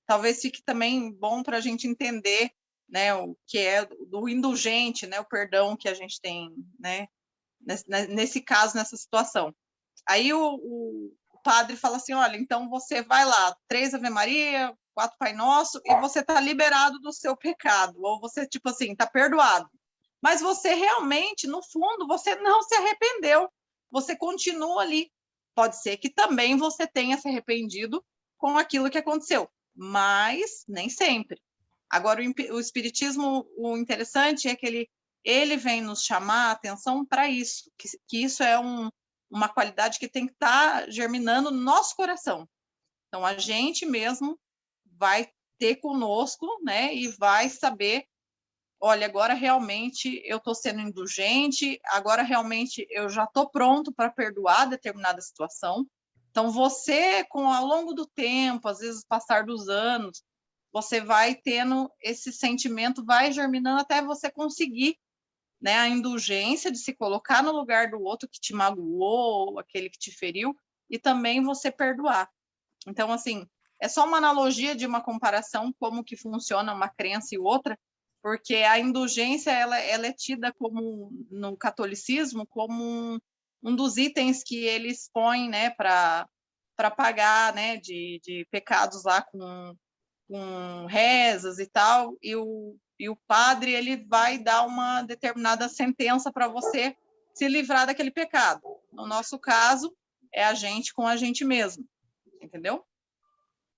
talvez fique também bom para a gente entender, né, o que é do indulgente, né, o perdão que a gente tem, né, nesse caso, nessa situação. Aí o padre fala assim, olha, então você vai lá, 3 Ave Maria, 4 Pai Nosso, e você está liberado do seu pecado, ou você, tipo assim, está perdoado. Mas você realmente, no fundo, você não se arrependeu, você continua ali. Pode ser que também você tenha se arrependido com aquilo que aconteceu, mas nem sempre. Agora, o Espiritismo, o interessante é que ele vem nos chamar a atenção para isso, que isso é uma qualidade que tem que estar germinando no nosso coração. Então, a gente mesmo vai ter conosco, né, e vai saber, olha, agora realmente eu estou sendo indulgente, agora realmente eu já estou pronto para perdoar determinada situação. Então, você, ao longo do tempo, às vezes passar dos anos, você vai tendo esse sentimento, vai germinando até você conseguir, né, a indulgência de se colocar no lugar do outro que te magoou, aquele que te feriu, e também você perdoar. Então, assim, é só uma analogia de uma comparação como que funciona uma crença e outra, porque a indulgência ela é tida como, no catolicismo, como um dos itens que eles põem, né, para pagar, né, de pecados lá com rezas e tal, e o padre ele vai dar uma determinada sentença para você se livrar daquele pecado. No nosso caso, é a gente com a gente mesmo, entendeu?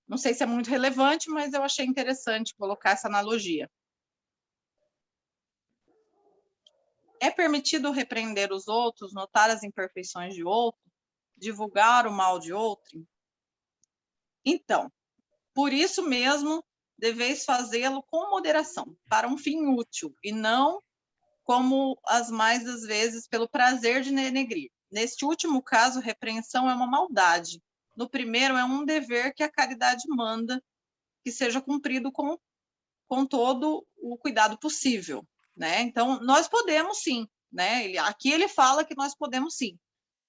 Não sei se é muito relevante, mas eu achei interessante colocar essa analogia. É permitido repreender os outros, notar as imperfeições de outro, divulgar o mal de outro? Então, por isso mesmo, deveis fazê-lo com moderação, para um fim útil, e não como as mais das vezes pelo prazer de denegrir. Neste último caso, repreensão é uma maldade. No primeiro, é um dever que a caridade manda que seja cumprido com todo o cuidado possível, né? Então, nós podemos sim, né? Aqui ele fala que nós podemos sim,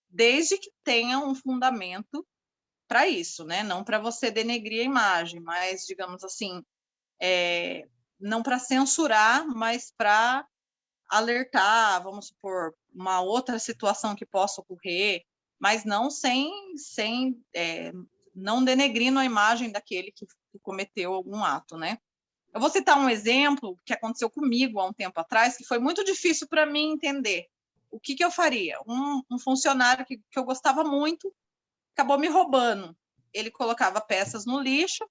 desde que tenha um fundamento para isso, né? Não para você denegrir a imagem, mas, digamos assim, não para censurar, mas para alertar, vamos supor, uma outra situação que possa ocorrer, mas não não denegrindo a imagem daquele que cometeu algum ato, né? Eu vou citar um exemplo que aconteceu comigo há um tempo atrás, que foi muito difícil para mim entender. O que eu faria? Um funcionário que eu gostava muito acabou me roubando. Ele colocava peças no lixo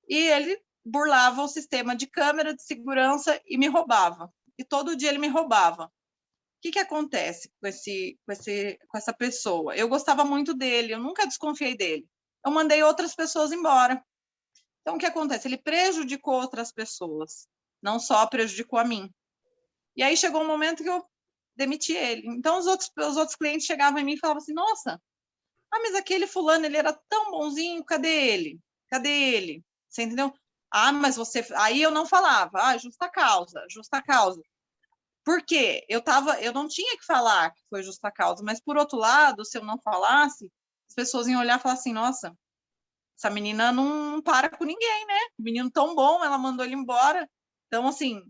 e ele burlava o sistema de câmera de segurança e me roubava. E todo dia ele me roubava. O que acontece com essa pessoa? Eu gostava muito dele, eu nunca desconfiei dele. Eu mandei outras pessoas embora. Então, o que acontece? Ele prejudicou outras pessoas, não só prejudicou a mim. E aí chegou um momento que eu demiti ele. Então, os outros clientes chegavam em mim e falavam assim, nossa, mas aquele fulano, ele era tão bonzinho, cadê ele? Cadê ele? Você entendeu? Mas você... Aí eu não falava, justa causa, justa causa. Por quê? Eu não tinha que falar que foi justa causa, mas, por outro lado, se eu não falasse, as pessoas iam olhar e falar assim, nossa, essa menina não para com ninguém, né? Menino tão bom, ela mandou ele embora. Então, assim,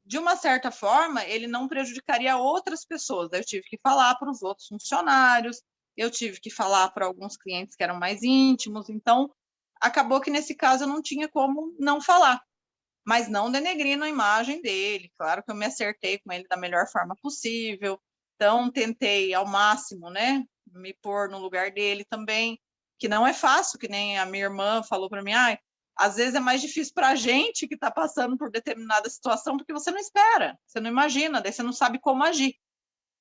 de uma certa forma, ele não prejudicaria outras pessoas. Eu tive que falar para os outros funcionários, eu tive que falar para alguns clientes que eram mais íntimos. Então, acabou que, nesse caso, eu não tinha como não falar. mas não denegrindo a imagem dele. Claro que eu me acertei com ele da melhor forma possível, então tentei ao máximo, né, me pôr no lugar dele também, que não é fácil, que nem a minha irmã falou para mim, às vezes é mais difícil para a gente que está passando por determinada situação, porque você não espera, você não imagina, daí você não sabe como agir.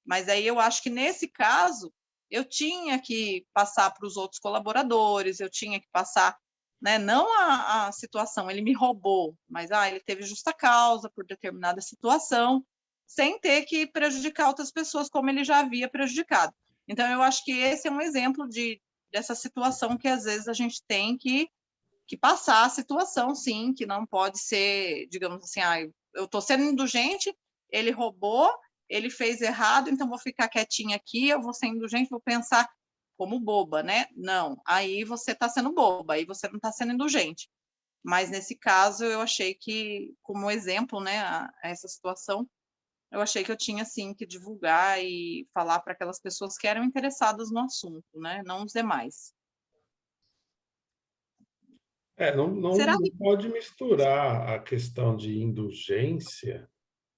Mas aí eu acho que nesse caso eu tinha que passar para os outros colaboradores, eu tinha que passar, né, não a situação, ele me roubou, mas ele teve justa causa por determinada situação, sem ter que prejudicar outras pessoas como ele já havia prejudicado. Então eu acho que esse é um exemplo dessa situação que às vezes a gente tem que passar a situação, sim, que não pode ser, digamos assim, eu estou sendo indulgente, ele roubou, ele fez errado, então vou ficar quietinha aqui, eu vou ser indulgente, vou pensar como boba, né? Não, aí você está sendo boba, aí você não está sendo indulgente. Mas nesse caso, eu achei que, como exemplo, né, a essa situação, eu achei que eu tinha, sim, que divulgar e falar para aquelas pessoas que eram interessadas no assunto, né? Não os demais. Não pode misturar a questão de indulgência,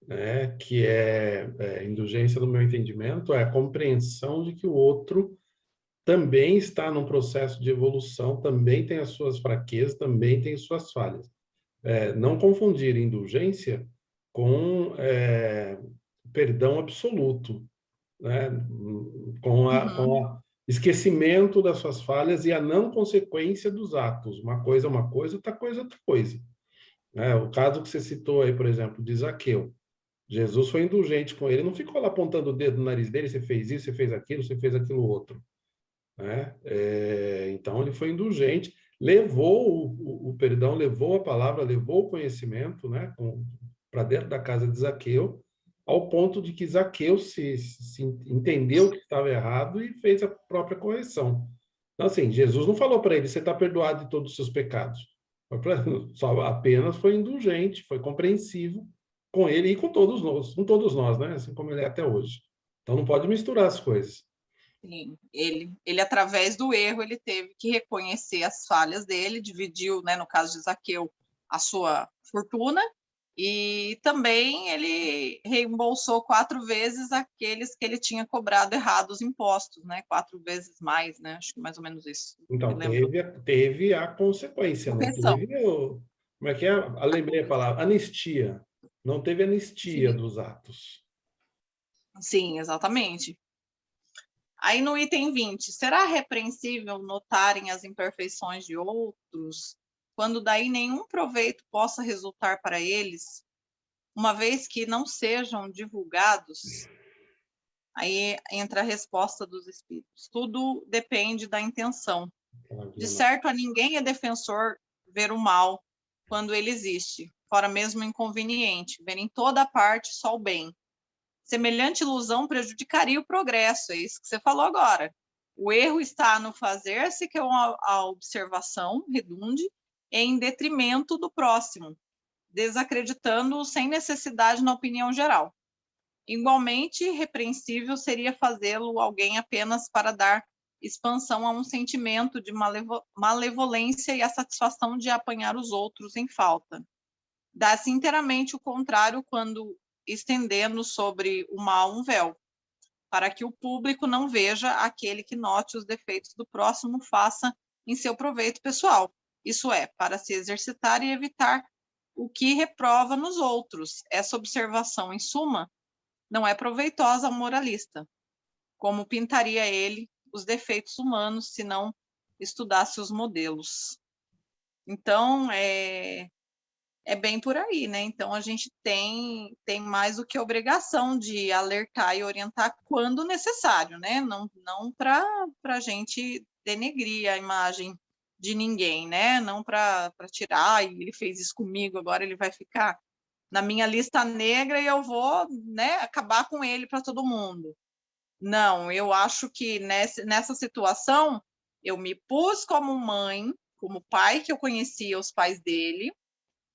né, que indulgência, no meu entendimento, é a compreensão de que o outro também está num processo de evolução, também tem as suas fraquezas, também tem suas falhas. Não confundir indulgência com perdão absoluto, né, com a esquecimento das suas falhas e a não consequência dos atos. Uma coisa é uma coisa, outra coisa é outra coisa. O caso que você citou aí, por exemplo, de Zaqueu. Jesus foi indulgente com ele, não ficou lá apontando o dedo no nariz dele, você fez isso, você fez aquilo outro. Né? Então, ele foi indulgente, levou o perdão, levou a palavra, levou o conhecimento, né, para dentro da casa de Zaqueu, ao ponto de que Zaqueu se entendeu que estava errado e fez a própria correção. Então, assim, Jesus não falou para ele, você está perdoado de todos os seus pecados. Só apenas foi indulgente, foi compreensivo com ele e com todos nós, né? Assim como ele é até hoje. Então, não pode misturar as coisas. Sim, ele através do erro, ele teve que reconhecer as falhas dele, dividiu, né, no caso de Zaqueu, a sua fortuna, e também ele reembolsou 4 vezes aqueles que ele tinha cobrado errados impostos, né, 4 vezes mais, né, acho que mais ou menos isso. Então, teve a consequência, não teve como é que é? Lembrei a palavra, anistia. Não teve anistia dos atos. Sim, exatamente. Aí no item 20, será repreensível notarem as imperfeições de outros, quando daí nenhum proveito possa resultar para eles, uma vez que não sejam divulgados? Aí entra a resposta dos espíritos. Tudo depende da intenção. De certo, a ninguém é defensor ver o mal quando ele existe, fora mesmo inconveniente, ver em toda parte só o bem. Semelhante ilusão prejudicaria o progresso, é isso que você falou agora. O erro está no fazer-se que a observação redunde em detrimento do próximo, desacreditando-o sem necessidade na opinião geral. Igualmente, repreensível seria fazê-lo alguém apenas para dar expansão a um sentimento de malevolência e a satisfação de apanhar os outros em falta. Dá-se inteiramente o contrário quando estendendo sobre o mal um véu, para que o público não veja aquele que note os defeitos do próximo, faça em seu proveito pessoal. Isso é, para se exercitar e evitar o que reprova nos outros. Essa observação, em suma, não é proveitosa ao moralista, como pintaria ele os defeitos humanos se não estudasse os modelos. Então, é bem por aí, né? Então, a gente tem mais do que obrigação de alertar e orientar quando necessário, né? Não para a gente denegrir a imagem de ninguém, né? Não para tirar, e ele fez isso comigo, agora ele vai ficar na minha lista negra e eu vou, né, acabar com ele para todo mundo. Não, eu acho que nessa situação eu me pus como mãe, como pai, que eu conhecia os pais dele.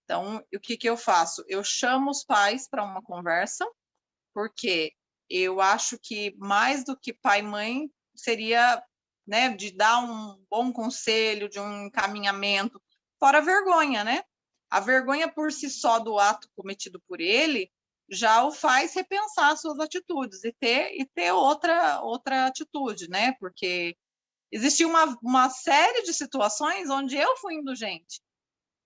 Então, o que eu faço? Eu chamo os pais para uma conversa, porque eu acho que mais do que pai e mãe seria, né, de dar um bom conselho, de um encaminhamento, fora a vergonha, né? A vergonha por si só do ato cometido por ele já o faz repensar suas atitudes e ter outra atitude, né? Porque existiu uma série de situações onde eu fui indulgente.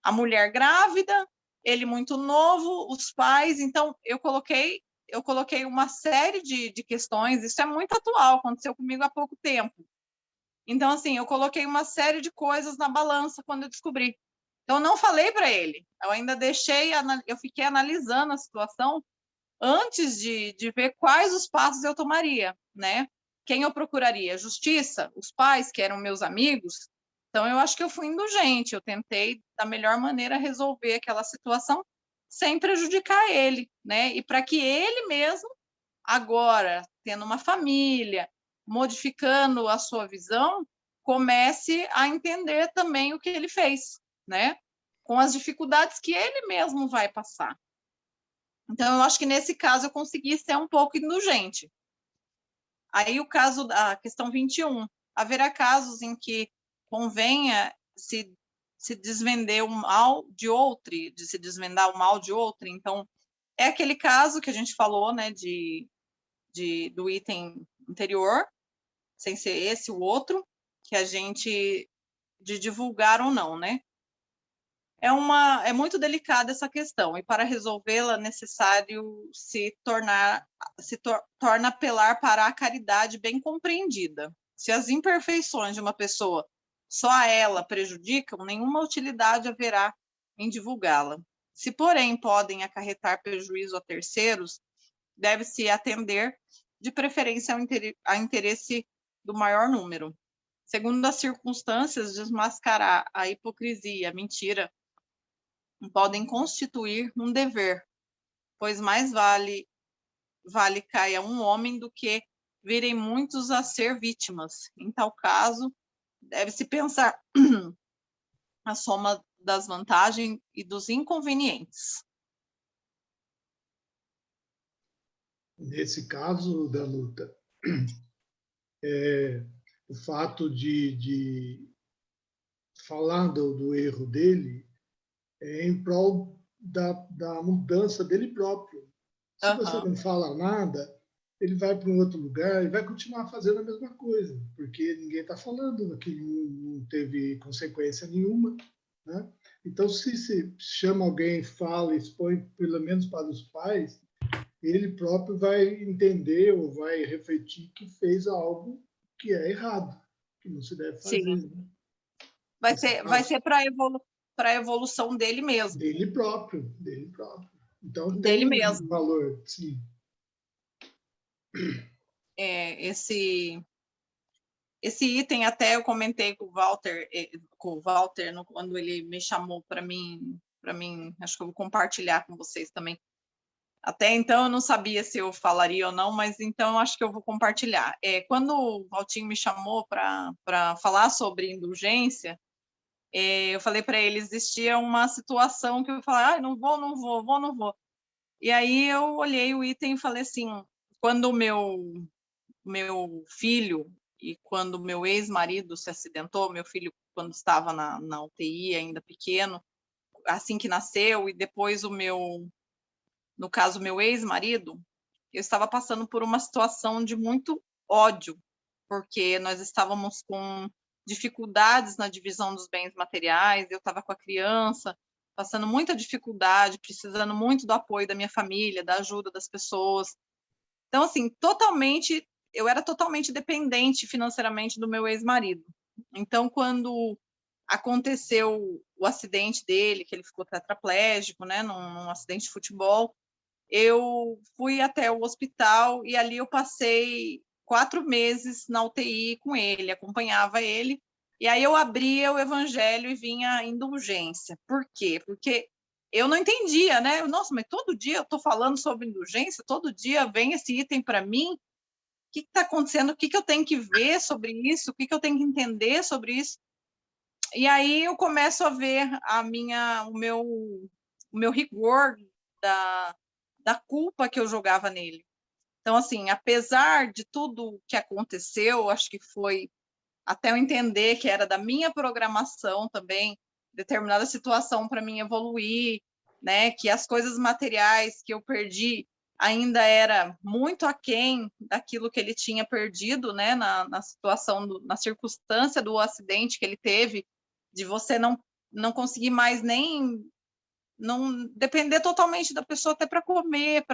A mulher grávida, ele muito novo, os pais. Então, eu coloquei uma série de questões. Isso é muito atual, aconteceu comigo há pouco tempo. Então, assim, eu coloquei uma série de coisas na balança quando eu descobri. Então, eu não falei para ele. Eu ainda eu fiquei analisando a situação antes de ver quais os passos eu tomaria, né? Quem eu procuraria? Justiça? Os pais, que eram meus amigos? Então, eu acho que eu fui indulgente, eu tentei, da melhor maneira, resolver aquela situação sem prejudicar ele, né? E para que ele mesmo, agora, tendo uma família, modificando a sua visão, comece a entender também o que ele fez, né? Com as dificuldades que ele mesmo vai passar. Então, eu acho que nesse caso eu consegui ser um pouco indulgente. Aí o caso da questão 21. Haverá casos em que convenha se desvender o mal de outro, de se desvendar o mal de outro. Então, é aquele caso que a gente falou, né, do item anterior, sem ser esse, o outro, que a gente, de divulgar ou não, né? É muito delicada essa questão, e para resolvê-la é necessário torna apelar para a caridade bem compreendida. Se as imperfeições de uma pessoa só a ela prejudicam, nenhuma utilidade haverá em divulgá-la. Se, porém, podem acarretar prejuízo a terceiros, deve-se atender, de preferência, ao interesse do maior número. Segundo as circunstâncias, desmascarar a hipocrisia, a mentira, podem constituir um dever, pois mais vale caia um homem do que virem muitos a ser vítimas. Em tal caso, deve-se pensar a soma das vantagens e dos inconvenientes. Nesse caso da luta, o fato de falar do erro dele é em prol da mudança dele próprio. Se você não fala nada, ele vai para um outro lugar e vai continuar fazendo a mesma coisa, porque ninguém está falando que não teve consequência nenhuma, né? Então, se chama alguém, fala, expõe, pelo menos para os pais, ele próprio vai entender ou vai refletir que fez algo que é errado, que não se deve fazer. Sim. Né? Vai ser para a evolução dele mesmo. Dele próprio. Então, dele tem mesmo. valor, sim. Esse item até eu comentei com o Walter, quando ele me chamou para mim, acho que eu vou compartilhar com vocês também. Até então eu não sabia se eu falaria ou não, mas então acho que eu vou compartilhar. Quando o Valtinho me chamou para falar sobre indulgência, eu falei para ele, existia uma situação que eu falei, não vou. E aí eu olhei o item e falei assim, quando o meu filho e quando meu ex-marido se acidentou, meu filho quando estava na UTI ainda pequeno, assim que nasceu, e depois no caso, meu ex-marido, eu estava passando por uma situação de muito ódio, porque nós estávamos com dificuldades na divisão dos bens materiais, eu estava com a criança, passando muita dificuldade, precisando muito do apoio da minha família, da ajuda das pessoas. Então, assim, eu era totalmente dependente financeiramente do meu ex-marido. Então, quando aconteceu o acidente dele, que ele ficou tetraplégico, né, num acidente de futebol, eu fui até o hospital e ali eu passei 4 meses na UTI com ele, acompanhava ele, e aí eu abria o evangelho e vinha a indulgência. Por quê? Porque eu não entendia, né? Nossa, mas todo dia eu estou falando sobre indulgência, todo dia vem esse item para mim, o que está acontecendo? O que eu tenho que ver sobre isso? O que eu tenho que entender sobre isso? E aí eu começo a ver o meu rigor da culpa que eu jogava nele. Então, assim, apesar de tudo que aconteceu, acho que foi até eu entender que era da minha programação também, determinada situação para mim evoluir, né? Que as coisas materiais que eu perdi ainda era muito aquém daquilo que ele tinha perdido, né? Na situação, na circunstância do acidente que ele teve, de você não conseguir mais nem não depender totalmente da pessoa até para comer,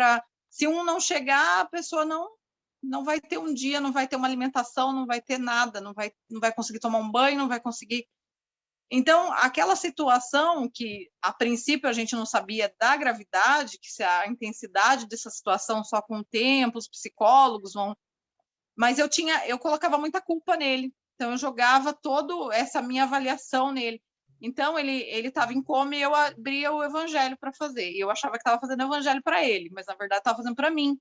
se um não chegar, a pessoa não vai ter um dia, não vai ter uma alimentação, não vai ter nada, não vai conseguir tomar um banho, não vai conseguir. Então, aquela situação que, a princípio, a gente não sabia da gravidade, que se a intensidade dessa situação só com o tempo, os psicólogos vão... Mas eu colocava muita culpa nele. Então, eu jogava toda essa minha avaliação nele. Então, ele estava em coma e eu abria o evangelho para fazer. E eu achava que estava fazendo o evangelho para ele, mas, na verdade, estava fazendo para mim.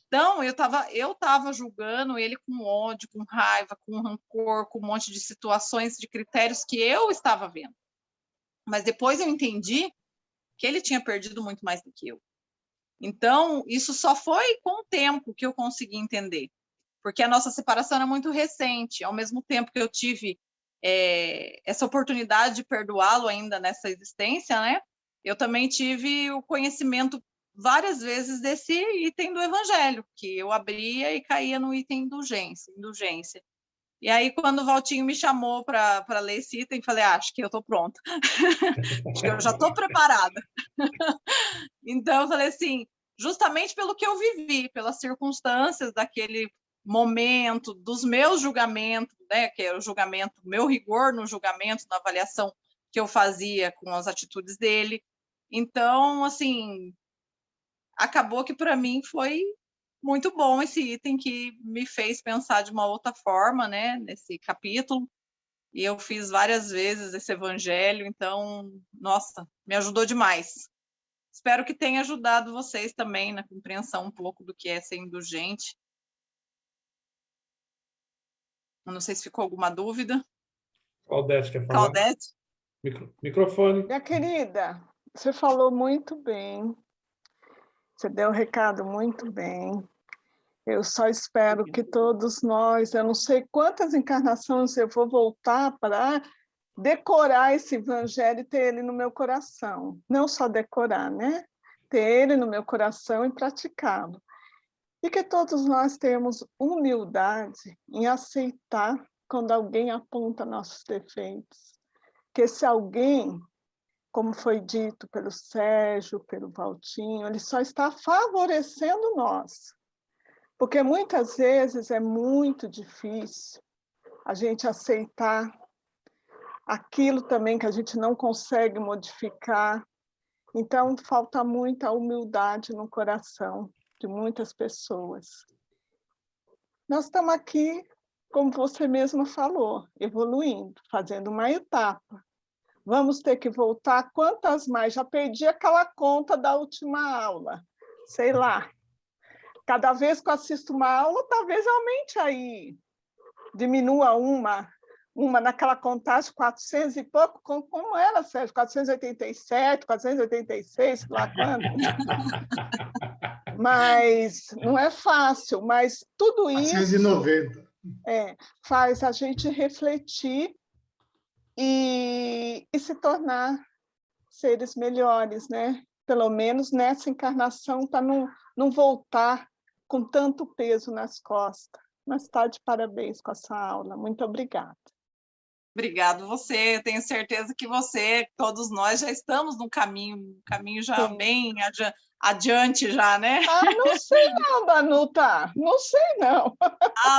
Então, eu estava julgando ele com ódio, com raiva, com rancor, com um monte de situações, de critérios que eu estava vendo. Mas depois eu entendi que ele tinha perdido muito mais do que eu. Então, isso só foi com o tempo que eu consegui entender. Porque a nossa separação era muito recente. Ao mesmo tempo que eu tive essa oportunidade de perdoá-lo ainda nessa existência, né? Eu também tive o conhecimento várias vezes desse item do evangelho, que eu abria e caía no item indulgência. E aí, quando o Valtinho me chamou para ler esse item, falei, acho que eu estou pronta. Acho que eu já estou preparada. Então, eu falei assim, justamente pelo que eu vivi, pelas circunstâncias daquele momento, dos meus julgamentos, né, que é o julgamento, meu rigor no julgamento, na avaliação que eu fazia com as atitudes dele. Então, assim, acabou que para mim foi muito bom esse item que me fez pensar de uma outra forma, né, nesse capítulo. E eu fiz várias vezes esse evangelho, então, nossa, me ajudou demais. Espero que tenha ajudado vocês também na compreensão um pouco do que é ser indulgente. Não sei se ficou alguma dúvida. Claudete quer falar? Claudete? Microfone. Minha querida, você falou muito bem. Você deu o recado muito bem. Eu só espero que todos nós, eu não sei quantas encarnações eu vou voltar para decorar esse evangelho e ter ele no meu coração. Não só decorar, né? Ter ele no meu coração e praticá-lo. E que todos nós tenhamos humildade em aceitar quando alguém aponta nossos defeitos. Que se alguém, como foi dito pelo Sérgio, pelo Valtinho, ele só está favorecendo nós. Porque muitas vezes é muito difícil a gente aceitar aquilo também que a gente não consegue modificar. Então, falta muita humildade no coração de muitas pessoas. Nós estamos aqui, como você mesma falou, evoluindo, fazendo uma etapa. Vamos ter que voltar quantas mais? Já perdi aquela conta da última aula. Sei lá. Cada vez que eu assisto uma aula, talvez aumente aí. Diminua uma naquela contagem 400 e pouco, como era, Sérgio? 487, 486, sei lá quando. Mas não é fácil, mas tudo isso 490. Faz a gente refletir e se tornar seres melhores, né? Pelo menos nessa encarnação, para não voltar com tanto peso nas costas. Mas está de parabéns com essa aula. Muito obrigada. Obrigado você. Eu tenho certeza que você, todos nós, já estamos no caminho já Sim. bem adiante já, né? Não sei não, Danuta. Não sei não.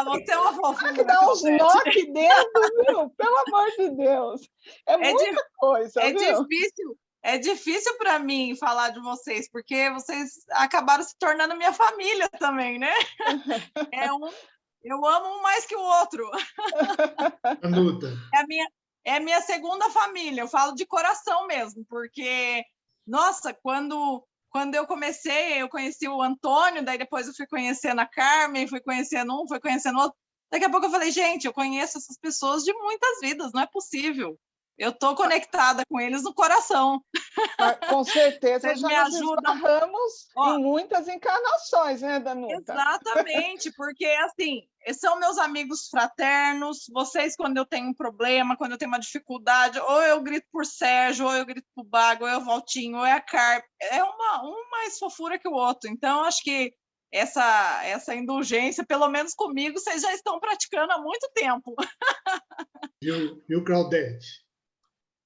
Você é uma fofura. Tem que dar uns nó aqui dentro, viu? Pelo amor de Deus. É muita coisa, viu? É difícil para mim falar de vocês, porque vocês acabaram se tornando minha família também, né? Eu amo um mais que o outro. Danuta. É a minha segunda família, eu falo de coração mesmo, porque, nossa, quando eu comecei, eu conheci o Antônio, daí depois eu fui conhecendo a Carmen, fui conhecendo um, fui conhecendo outro. Daqui a pouco eu falei, gente, eu conheço essas pessoas de muitas vidas, não é possível. Eu estou conectada com eles no coração. Mas, com certeza Vocês já me nos ajudam. esbarramos Ó, em muitas encarnações, né, Danuta? exatamente, porque assim, são meus amigos fraternos. Vocês, quando eu tenho um problema, quando eu tenho uma dificuldade, ou eu grito por Sérgio, ou eu grito por Bago, ou é o Valtinho, ou é a Carpe. É um mais fofura que o outro. Então, acho que essa indulgência, pelo menos comigo, vocês já estão praticando há muito tempo. Viu, Claudete?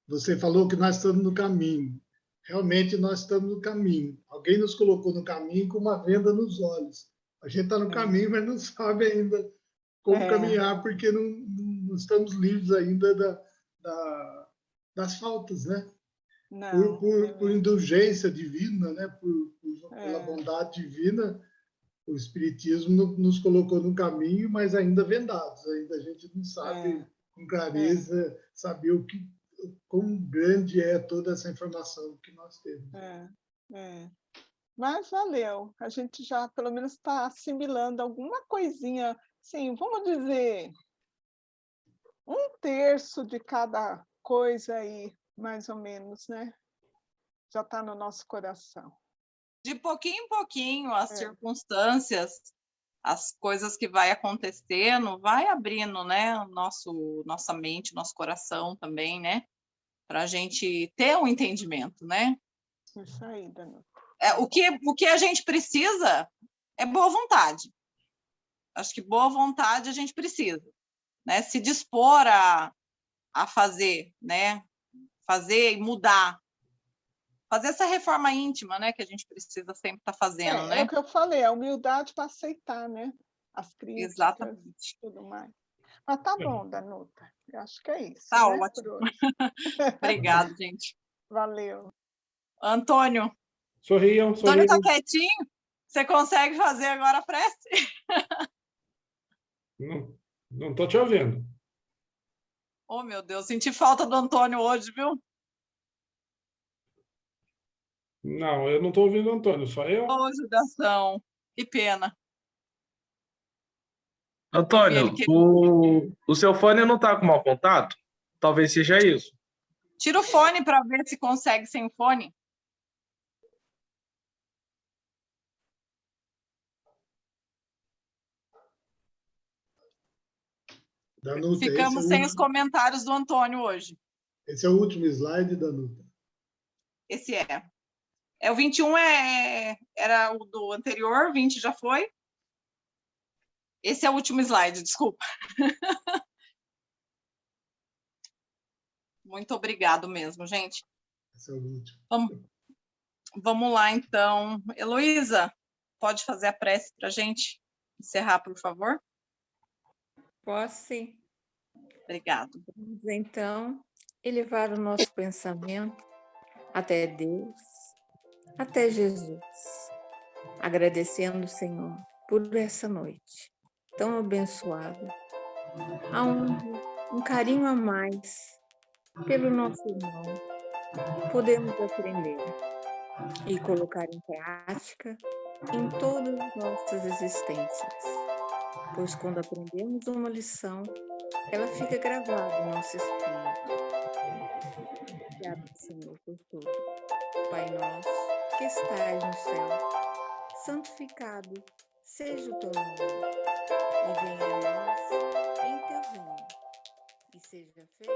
Você falou que nós estamos no caminho. Realmente nós estamos no caminho. Alguém nos colocou no caminho com uma venda nos olhos. A gente está no caminho, mas não sabe ainda como caminhar, porque não estamos livres ainda das faltas, né? Não, Por indulgência divina, né? Pela bondade divina, o Espiritismo nos colocou no caminho, mas ainda vendados. Ainda a gente não sabe com clareza saber quão grande é toda essa informação que nós temos. Mas valeu. A gente já, pelo menos, está assimilando alguma coisinha, sim, vamos dizer, 1/3 de cada coisa aí, mais ou menos, né? Já está no nosso coração. De pouquinho em pouquinho, as circunstâncias, as coisas que vai acontecendo, vai abrindo, né, nossa mente, nosso coração também, né, para a gente ter um entendimento, né? Isso aí, Danuta. O que a gente precisa é boa vontade. Acho que boa vontade a gente precisa, né? Se dispor a fazer, né? Fazer e mudar. Fazer essa reforma íntima, né, que a gente precisa sempre estar fazendo, né? É o que eu falei, a humildade para aceitar, né? As críticas, Exatamente. tudo mais. Mas tá bom, Danuta. Eu acho que é isso. Tá né, ótimo. Obrigada, gente. Valeu. Antônio. Sorriam. Antônio tá quietinho? Você consegue fazer agora a prece? Não estou te ouvindo. Oh, meu Deus, senti falta do Antônio hoje, viu? Não, eu não estou ouvindo o Antônio, só eu. Ô, judiação. Que pena. Antônio, o seu fone não está com mau contato? Talvez seja isso. Tira o fone para ver se consegue sem fone. Danuta, ficamos sem os comentários do Antônio hoje. Esse é o último slide, Danuta? Esse é. O 21 era o do anterior, 20 já foi. Esse é o último slide, desculpa. Muito obrigado mesmo, gente. Esse é o último. Vamos lá, então. Heloísa, pode fazer a prece para a gente encerrar, por favor? Posso sim. Obrigada. Vamos, então, elevar o nosso pensamento até Deus, até Jesus, agradecendo, Senhor, por essa noite tão abençoada. Há um carinho a mais pelo nosso irmão. Podemos aprender e colocar em prática em todas as nossas existências, pois quando aprendemos uma lição, ela fica gravada no nosso espírito. Obrigado, Senhor, por tudo. Pai nosso, que estais no céu, santificado seja o teu nome, e venha a nós em teu reino, e seja feita,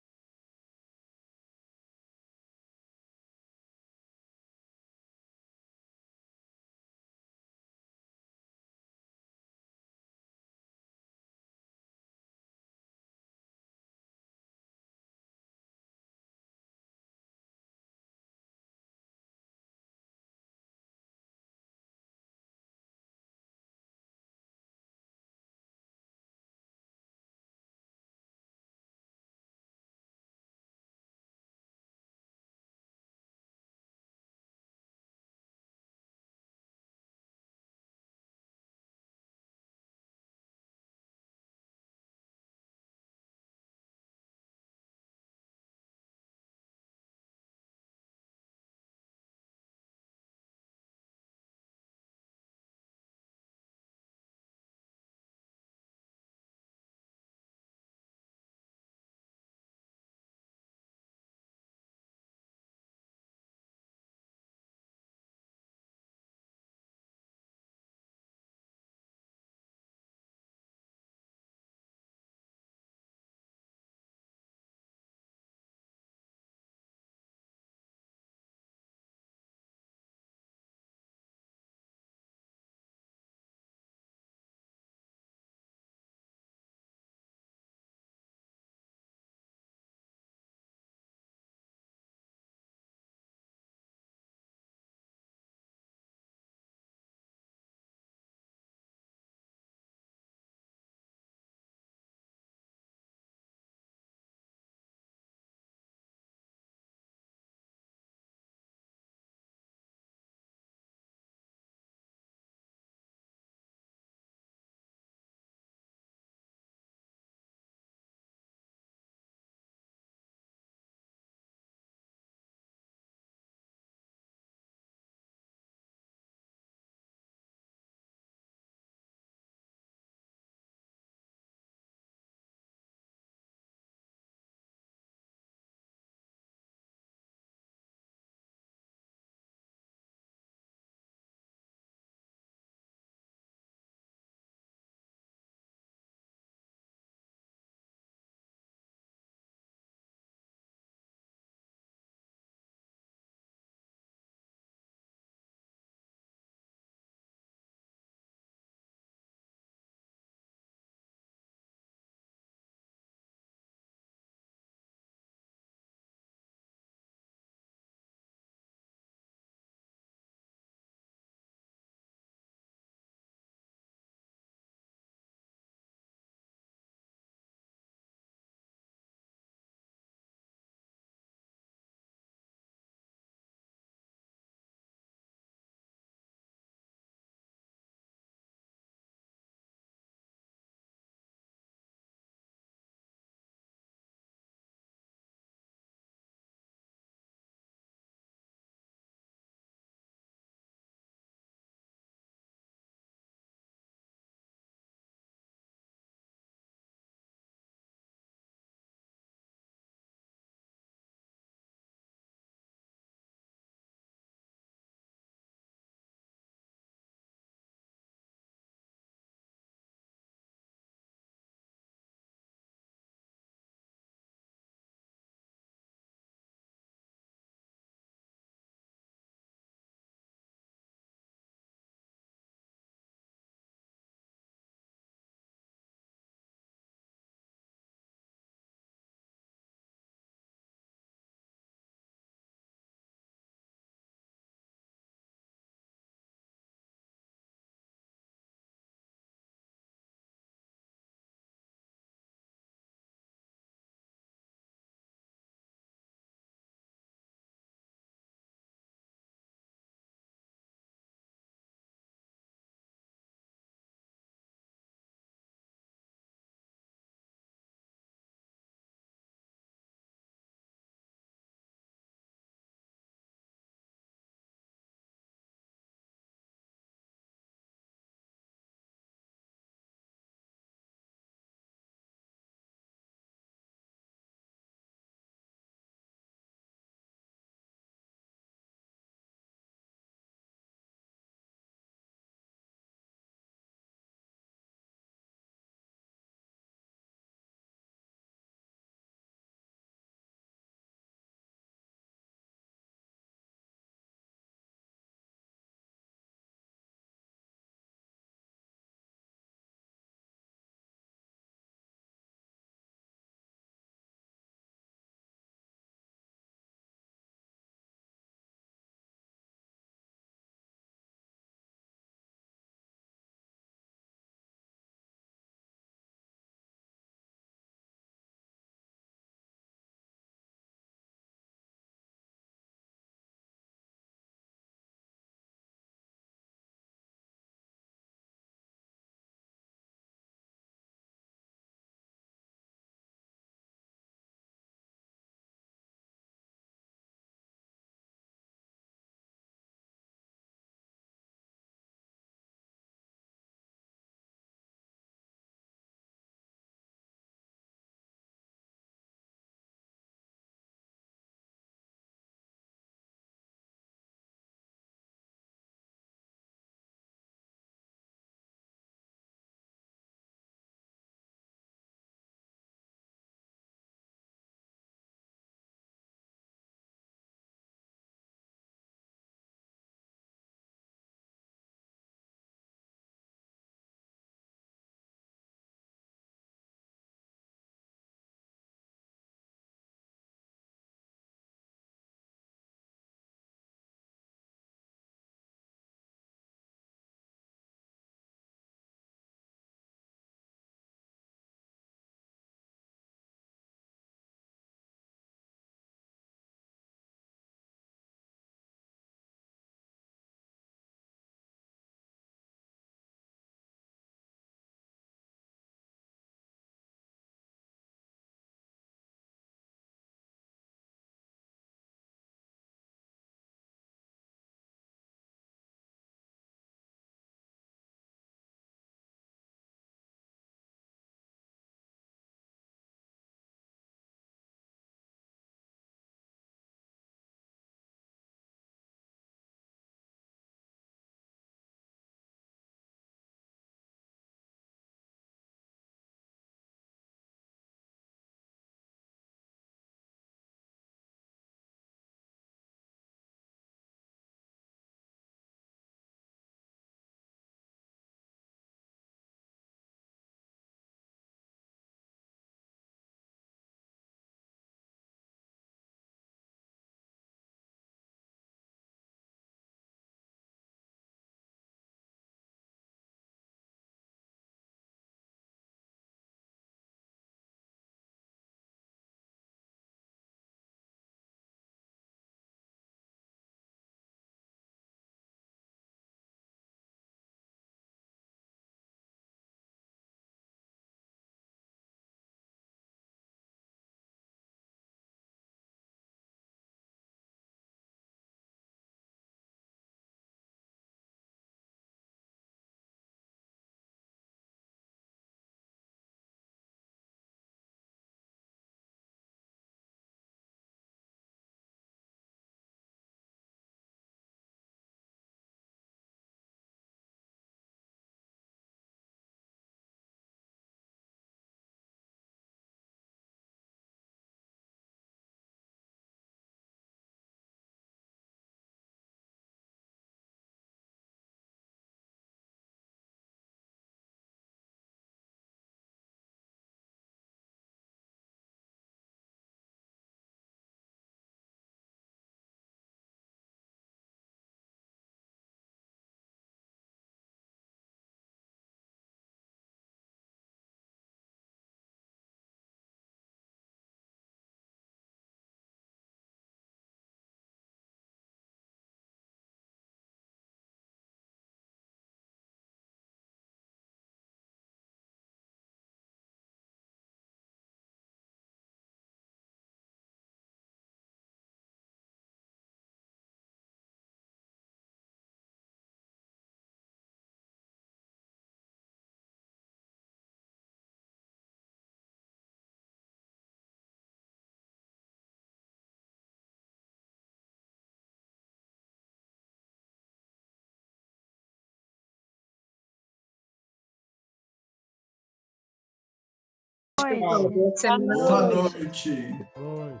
Boa noite. Oi.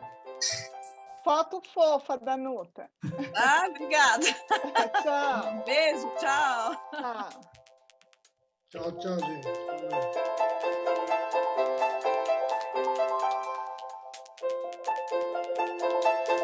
Foto fofa, Danuta. Ah, obrigada. Tchau. Beijo, tchau. Tchau. Tchau, tchau, gente.